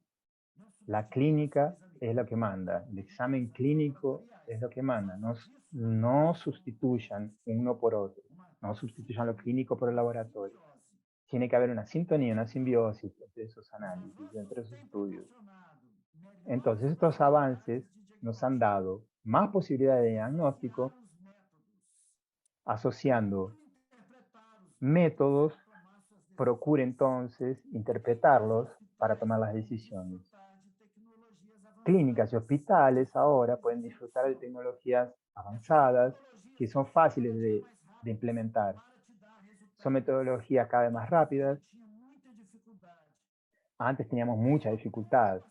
la clínica es lo que manda, el examen clínico es lo que manda. No sustituyan uno por otro, no sustituyan lo clínico por el laboratorio. Tiene que haber una sintonía, una simbiosis entre esos análisis, entre esos estudios. Entonces, estos avances nos han dado más posibilidades de diagnóstico asociando métodos. Procure entonces interpretarlos para tomar las decisiones. Clínicas y hospitales ahora pueden disfrutar de tecnologías avanzadas que son fáciles de implementar. Son metodologías cada vez más rápidas. Antes teníamos mucha dificultad.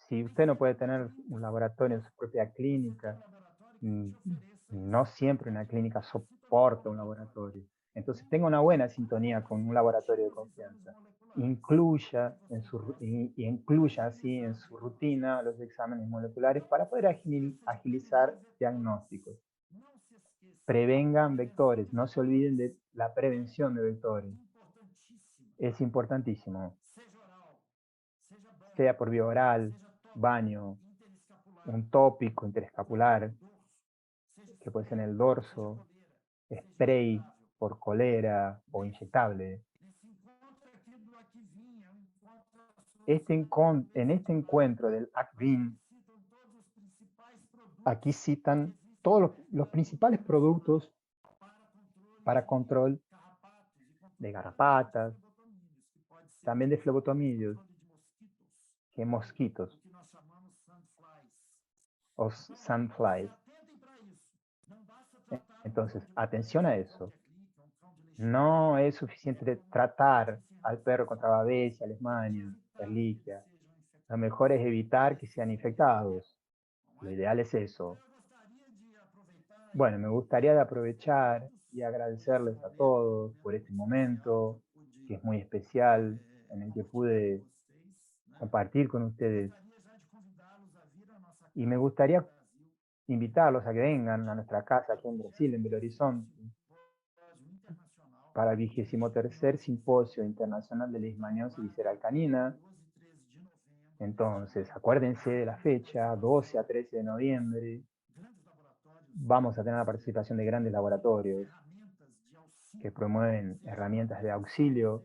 Si usted no puede tener un laboratorio en su propia clínica, no siempre una clínica soporta un laboratorio. Entonces tenga una buena sintonía con un laboratorio de confianza. Incluya así en su rutina los exámenes moleculares para poder agilizar diagnósticos. Prevengan vectores, no se olviden de la prevención de vectores. Es importantísimo, sea por vía oral, baño, un tópico interescapular, que puede ser en el dorso, spray por colera o inyectable. En este encuentro del ACVIN, aquí citan todos los principales productos para control de garrapatas, también de flebotomídeos, que mosquitos o sandflies. Entonces, atención a eso. No es suficiente tratar al perro contra babesia, leishmania, ehrlichia. Lo mejor es evitar que sean infectados. Lo ideal es eso. Bueno, me gustaría de aprovechar y agradecerles a todos por este momento, que es muy especial, en el que pude compartir con ustedes. Y me gustaría invitarlos a que vengan a nuestra casa aquí en Brasil, en Belo Horizonte, para el 23º Simposio Internacional de Leishmaniasis Visceral Canina. Entonces, acuérdense de la fecha, 12 a 13 de noviembre. Vamos a tener la participación de grandes laboratorios que promueven herramientas de auxilio,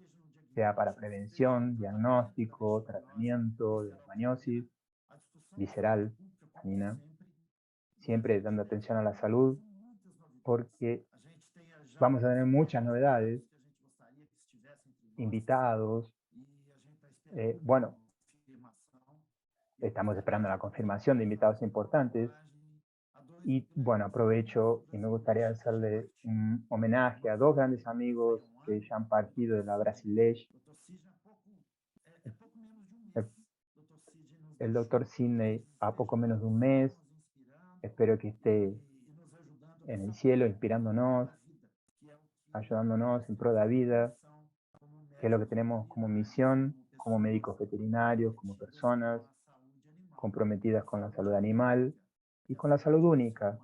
sea para prevención, diagnóstico, tratamiento de leishmaniosis visceral canina, siempre dando atención a la salud, porque vamos a tener muchas novedades, invitados. Bueno, estamos esperando la confirmación de invitados importantes. Y bueno, aprovecho y me gustaría hacerle un homenaje a dos grandes amigos que ya han partido de la Brasileix. El, el doctor Sidney a poco menos de un mes. Espero que esté en el cielo inspirándonos, ayudándonos en pro de la vida, que es lo que tenemos como misión, como médicos veterinarios, como personas comprometidas con la salud animal y con la salud única,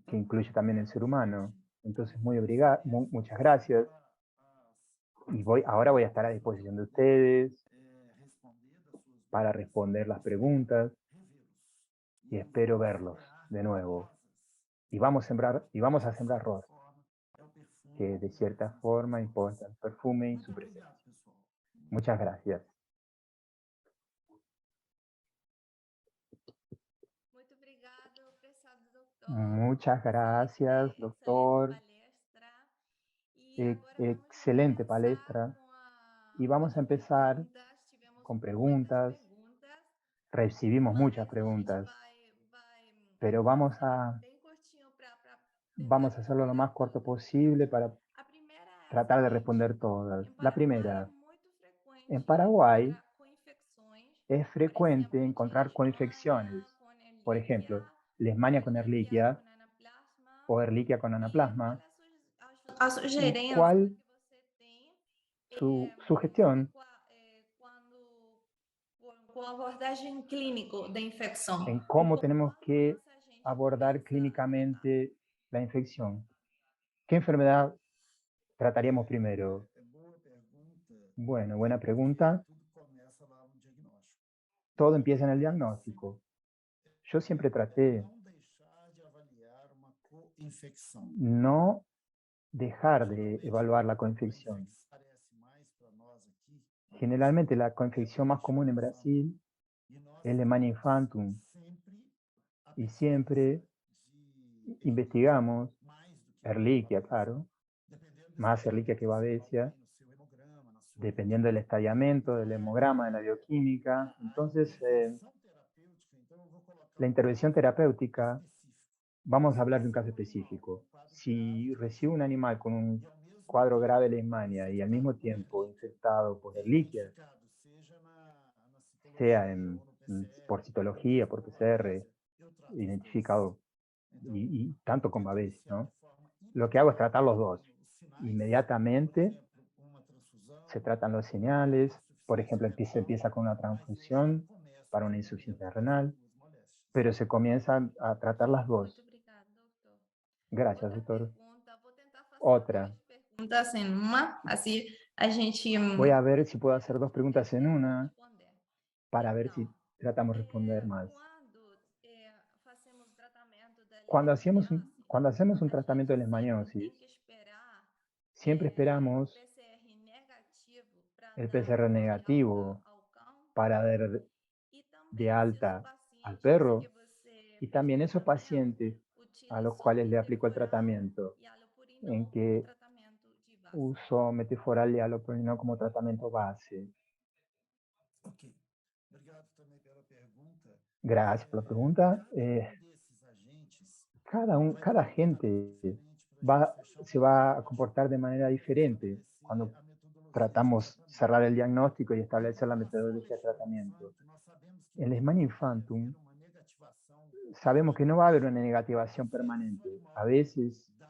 que incluye también el ser humano. Entonces, muchas gracias. Y ahora voy a estar a disposición de ustedes para responder las preguntas y espero verlos de nuevo. Y vamos a sembrar rosas, que de cierta forma importa el perfume y su presencia. Muchas gracias. Muchas gracias, doctor. Excelente palestra. Y vamos a empezar con preguntas. Recibimos muchas preguntas, pero vamos a hacerlo lo más corto posible para tratar de responder todas. La primera, en Paraguay es frecuente encontrar coinfecciones. Por ejemplo, Leishmania con Ehrlichia o Ehrlichia con Anaplasma, A el sugerência cual que você tem su sugestión quando com a abordagem clínico da infecção. en cómo tenemos que abordar clínicamente la infección. ¿Qué enfermedad trataríamos primero? É boa pergunta, Bueno, buena pregunta. tudo começa lá no diagnóstico. Todo empieza en el diagnóstico. Yo siempre traté Não deixar de avaliar uma co-infecção. no dejar de evaluar la coinfección. Parece mais para nós aqui. Generalmente la coinfección más común en Brasil E nós es Leishmania infantum sempre a y pesquisa siempre de investigamos mais do que Ehrlichia, claro, dependendo do más estadiamento Ehrlichia que que você Babesia, tem no seu hemograma, na sua dependiendo del estadiamiento, del hemograma, de la bioquímica. a Entonces, intervenção terapêutica, então eu vou colocar la um intervención terapéutica, específico. vamos a hablar de un caso específico. Si recibe un animal con un E ao mesmo cuadro tempo, grave de Leishmania y al mismo tiempo infectado por Ehrlichia, identificado, seja na sea citologia ou no por PCR, citología, por PCR, eu trato os dois. identificado Então, y tanto con tento Babesia, iniciar de ¿no? forma Lo que hago es tratar los integral dos. os sinais, por Inmediatamente exemplo, uma transfusão, se tratan los señales, por ejemplo, insuficiência se renal, empieza con una mas esse já transfusión começa para o una tratamento insuficiencia dessas renal, duas moléstias. pero se comienzan a tratar las Muito dos. obrigada, doutor. Gracias, Outra doctor. pergunta, vou tentar fazer Otra. duas perguntas em uma, assim a gente Voy a ver si puedo hacer dos preguntas en una responder. para ver Então, si tratamos de responder más. quando fazemos tratamento da Cuando leishmaniose, hacemos un a tratamiento de gente sempre leishmaniosis, tem que esperar siempre o esperamos PCR negativo para el dar PCR de alta negativo ao cão para dar e de também se os alta al pacientes que perro você y fez o también esos tratamento pacientes a los utilizou cuales le aplico el interferal tratamiento, e en alopurinol como que tratamento de base. uso metiforal y allopurinol como tratamiento base. Ok. Obrigado também pela pergunta. Gracias por la pregunta. Desses agentes Cada vai ter um tratamento gente diferente para a gente fechar se um va a diagnóstico comportar de manera diferente estabelecer cuando a metodologia de tratamos cerrar tratamento. el diagnóstico y Em establecer la relação ao metodología de Leishmania tratamiento. infantum, nós sabemos que En não Leishmania vai infantum haver uma negativação sabemos que no va a haber una permanente. negativación Às vezes o permanente. A animal veces dá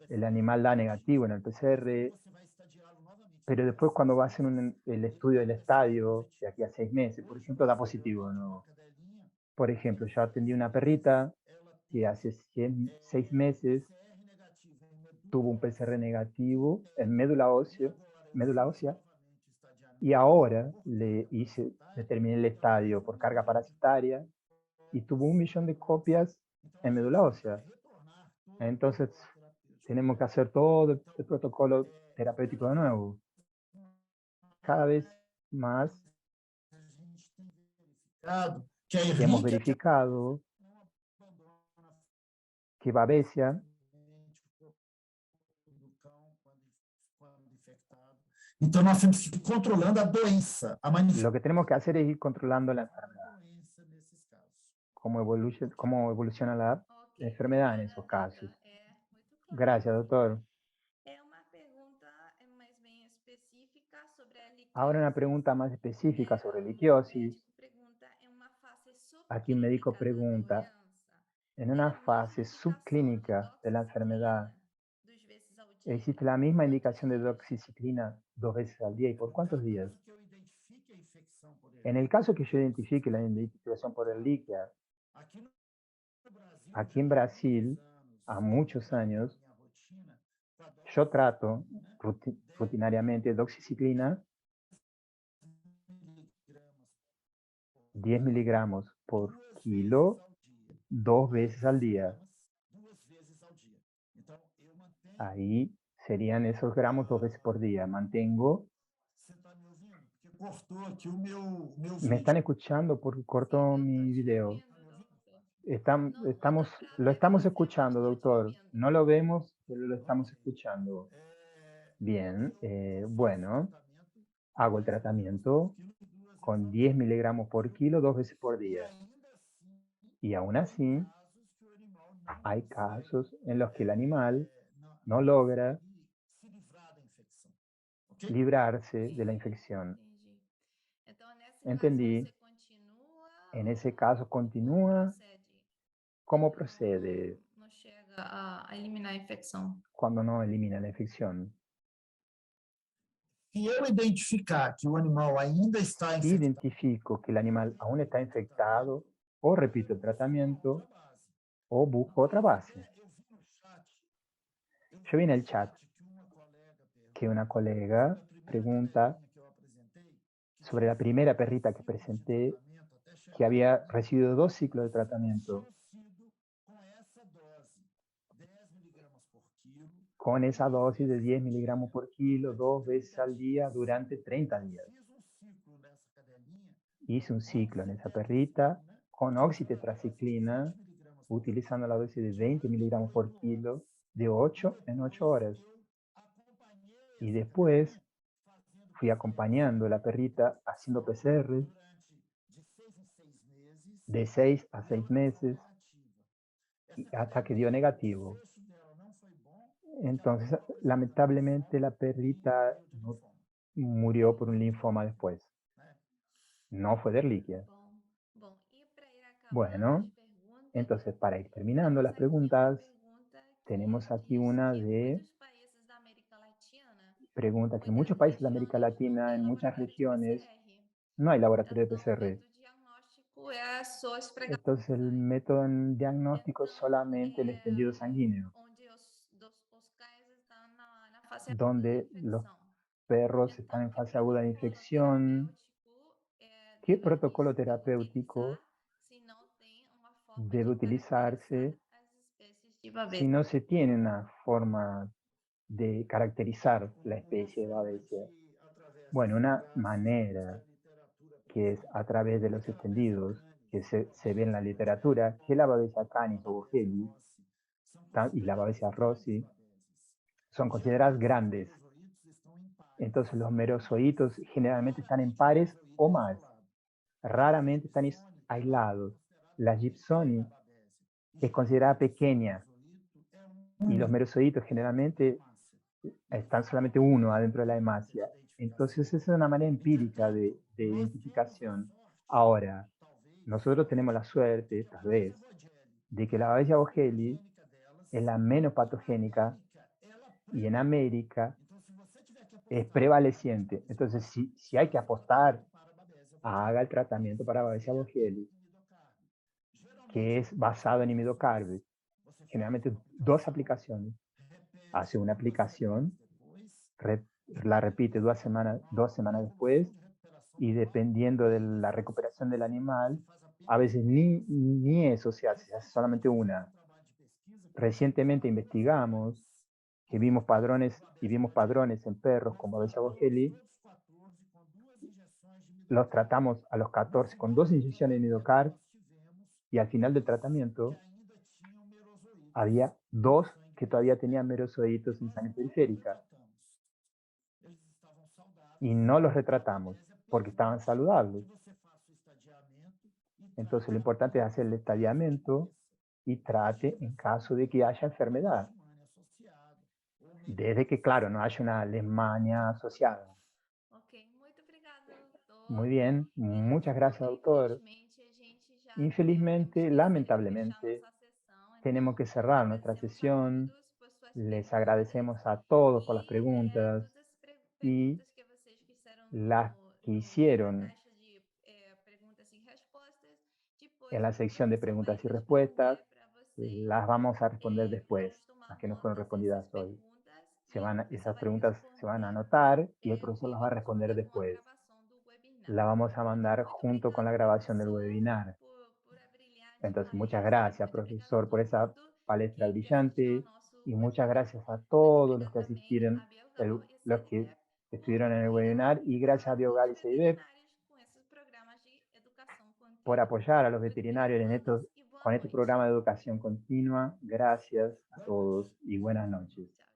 el PCR animal da negativo, negativo en el mas quando PCR, você vai estadiá-lo novamente pero daqui a después cuando va a 6 hacer meses, el ele estudio del tem um PCR estadio de positivo. aquí a 6 meses, por Hoje ejemplo, da nós sabemos positivo de que uma nuevo. cadelinha Por que ejemplo, yo atendí una fez, perrita ela que teve hace 6 meses PCR negativo em tuvo medula un PCR óssea negativo en interna, e agora ela médula fez ósea, novamente y estadiamento ahora por le carga hice, parasitária determiné el para ver estadio por carga uma parasitaria y tuvo 1 millón de copias então a en gente médula vai ter ósea. que retornar todo o Entonces, protocolo terapêutico. tenemos que hacer todo el Então, protocolo terapéutico cada de vez nuevo. Cada mais vez más a gente tem verificado que a hemos Ehrlichia verificado não abandona que Babesia, facilmente o corpo do cão quando infectado. Então, nós temos que ir controlando a doença, a lo que tenemos que hacer es ir controlando la enfermedad, doença nesses casos. cómo evoluciona la Ok, enfermedad en obrigada, esos doutor. casos. Muito claro. Gracias, doctor. É uma pergunta mais bem específica sobre a Ahora una liquiose. pregunta más específica sobre O liquiosis. médico pergunta em uma fase Aquí un médico subclínica da pregunta, doença. en una É a mesma fase indicação de subclínica de la enfermedad, doxiciclina 2 vezes ao dia? ¿existe la Por misma quantos indicación de dias? doxiciclina 2 veces al día y por cuántos días? Caso que eu identifique a infecção por En el caso que yo identifique la identificación por el líquida, aqui no Brasil, aquí já en há muitos Brasil, anos, a muchos dentro da años, minha rotina, com a yo trato né, rutinariamente doxiciclina 10 miligramas 10 miligramos por duas vezes kilo ao dia. 2 veces al día. 2 vezes ao dia. Então, eu mantenho. Ahí serían esos gramos 2 veces por día. Mantengo. Você está me ouvindo? Porque cortou aqui o meu ¿Me están vídeo. escuchando? Porque Sim, cortó eu estou mi te video. ouvindo, doutor. Não dá para Lo ver estamos você, mas escuchando, estou te doctor. ouvindo. No lo vemos, pero lo estamos Ok. escuchando. É, Bien, eu faço bueno, tratamento hago el 10 miligramas por tratamiento quilo 2 vezes con ao 10 dia. miligramos por kilo 2 veces por E día. ainda assim, Y aún tem así, casos que o animal não hay consegue, casos en los que el animal no não logra consegue se livrar da infecção. Ok? librarse Ok, de la infección. entendi. Então, nesse caso, Entendí. você continua En ese ou caso, como continúa. procede ¿Cómo quando procede não chega a eliminar a infecção? cuando no elimina la infección? Se eu identificar que o animal ainda está Si infectado, identifico que el animal aún está infectado, o repito el tratamiento o busco otra base. Yo vi en el chat que una colega pregunta sobre la primera perrita que presenté que había recibido 2 ciclos de tratamiento con esa dosis de 10 miligramos por kilo 2 veces al día durante 30 días. Hice un ciclo en esa perrita con oxitetraciclina utilizando la dosis de 20 miligramos por kilo de 8 en 8 horas. Y después fui acompañando a la perrita haciendo PCR de 6 a 6 meses hasta que dio negativo. Entonces, lamentablemente, la perrita no murió por un linfoma después. No fue de Erliquia. Bom, e para ir acabando Bueno, as perguntas, entonces para ir terminando temos las aqui uma preguntas, pergunta tenemos que aquí diz una que de muitos países da América Latina, pregunta que en muitas muchos países de América regiões não Latina, têm en muchas laboratório de regiones, PCR. no hay laboratorio de Então, o PCR. método diagnóstico é só esfregar Entonces el sangue. método diagnóstico es Então, solamente el extendido sanguíneo, onde os cães estão na fase aguda da donde los infecção. perros están Então, en que fase aguda de protocolo infección. terapêutico ¿Qué protocolo devemos terapéutico utilizar se não tem uma forma debe de utilizarse caracterizar as espécies de si Babesia? no se tiene una forma de caracterizar la especie de Babesia? Bueno, una manera que es a través de los extendidos, que se ve en la literatura, que la Babesia canis o Bogeli y la Babesia rossi son consideradas grandes. Entonces los merozoitos generalmente están en pares o más. Raramente están aislados. La Gibsoni es considerada pequeña y los merozoitos generalmente están solamente uno adentro de la hemasía. Entonces esa es una manera empírica de identificación. Ahora, nosotros tenemos la suerte, tal vez, de que la Babesia bogeli es la menos patogénica y en América es prevaleciente. Entonces, si hay que apostar, haga el tratamiento para Babesia bogeli, que es basado en imidocarb. Generalmente 2 aplicaciones. Hace una aplicación, la repite 2 semanas después, y dependiendo de la recuperación del animal, a veces ni eso se hace solamente una. Recientemente investigamos que vimos padrones en perros con Babesia bogeli, los tratamos a los 14 con 2 inyecciones de Nidocar y al final del tratamiento había 2 que todavía tenían merozoitos en sangre periférica y no los retratamos porque estaban saludables. Entonces lo importante es hacer el estadiamiento y trate en caso de que haya enfermedad. Desde que, claro, no haya una leishmania asociada. Ok, muito obrigada, doutor. Muy bien, muchas gracias, doctor. Infelizmente, a gente já Infelizmente, temos que fechar lamentablemente, nossa sessão. tenemos Então, que cerrar nuestra agradecemos a sesión. todos por suas Les perguntas agradecemos a todos por las e preguntas todas as y perguntas que vocês fizeram las que na hicieron caixa de perguntas e respostas. Depois en o la sección de professor vai preguntas y respuestas. responder para vocês. Las vamos a responder después, Vamos las tomar que no fueron nota dessas respondidas hoy. perguntas e o professor Esas vai preguntas se van a responder anotar y el profesor las va a junto responder com a después. gravação do webinar. La vamos a Então, mandar muito junto con la obrigada, grabación del professor, webinar. por abrilhar Entonces, muchas demais. gracias, Muito obrigada a profesor, por todo esa mundo palestra que assistiu ao brillante nosso y muchas webinar. gracias a Muito todos los obrigada que também a asistieron, Biogalo e los que CIDEP por estuvieron en el apoiar webinar y gracias a Biogal y os CIDEP veterinários com esses programas de educação por contínua. apoyar a los Muito veterinarios obrigada a en todos e boa con este noite. programa de educación continua. Gracias a todos y buenas noches. Tchau.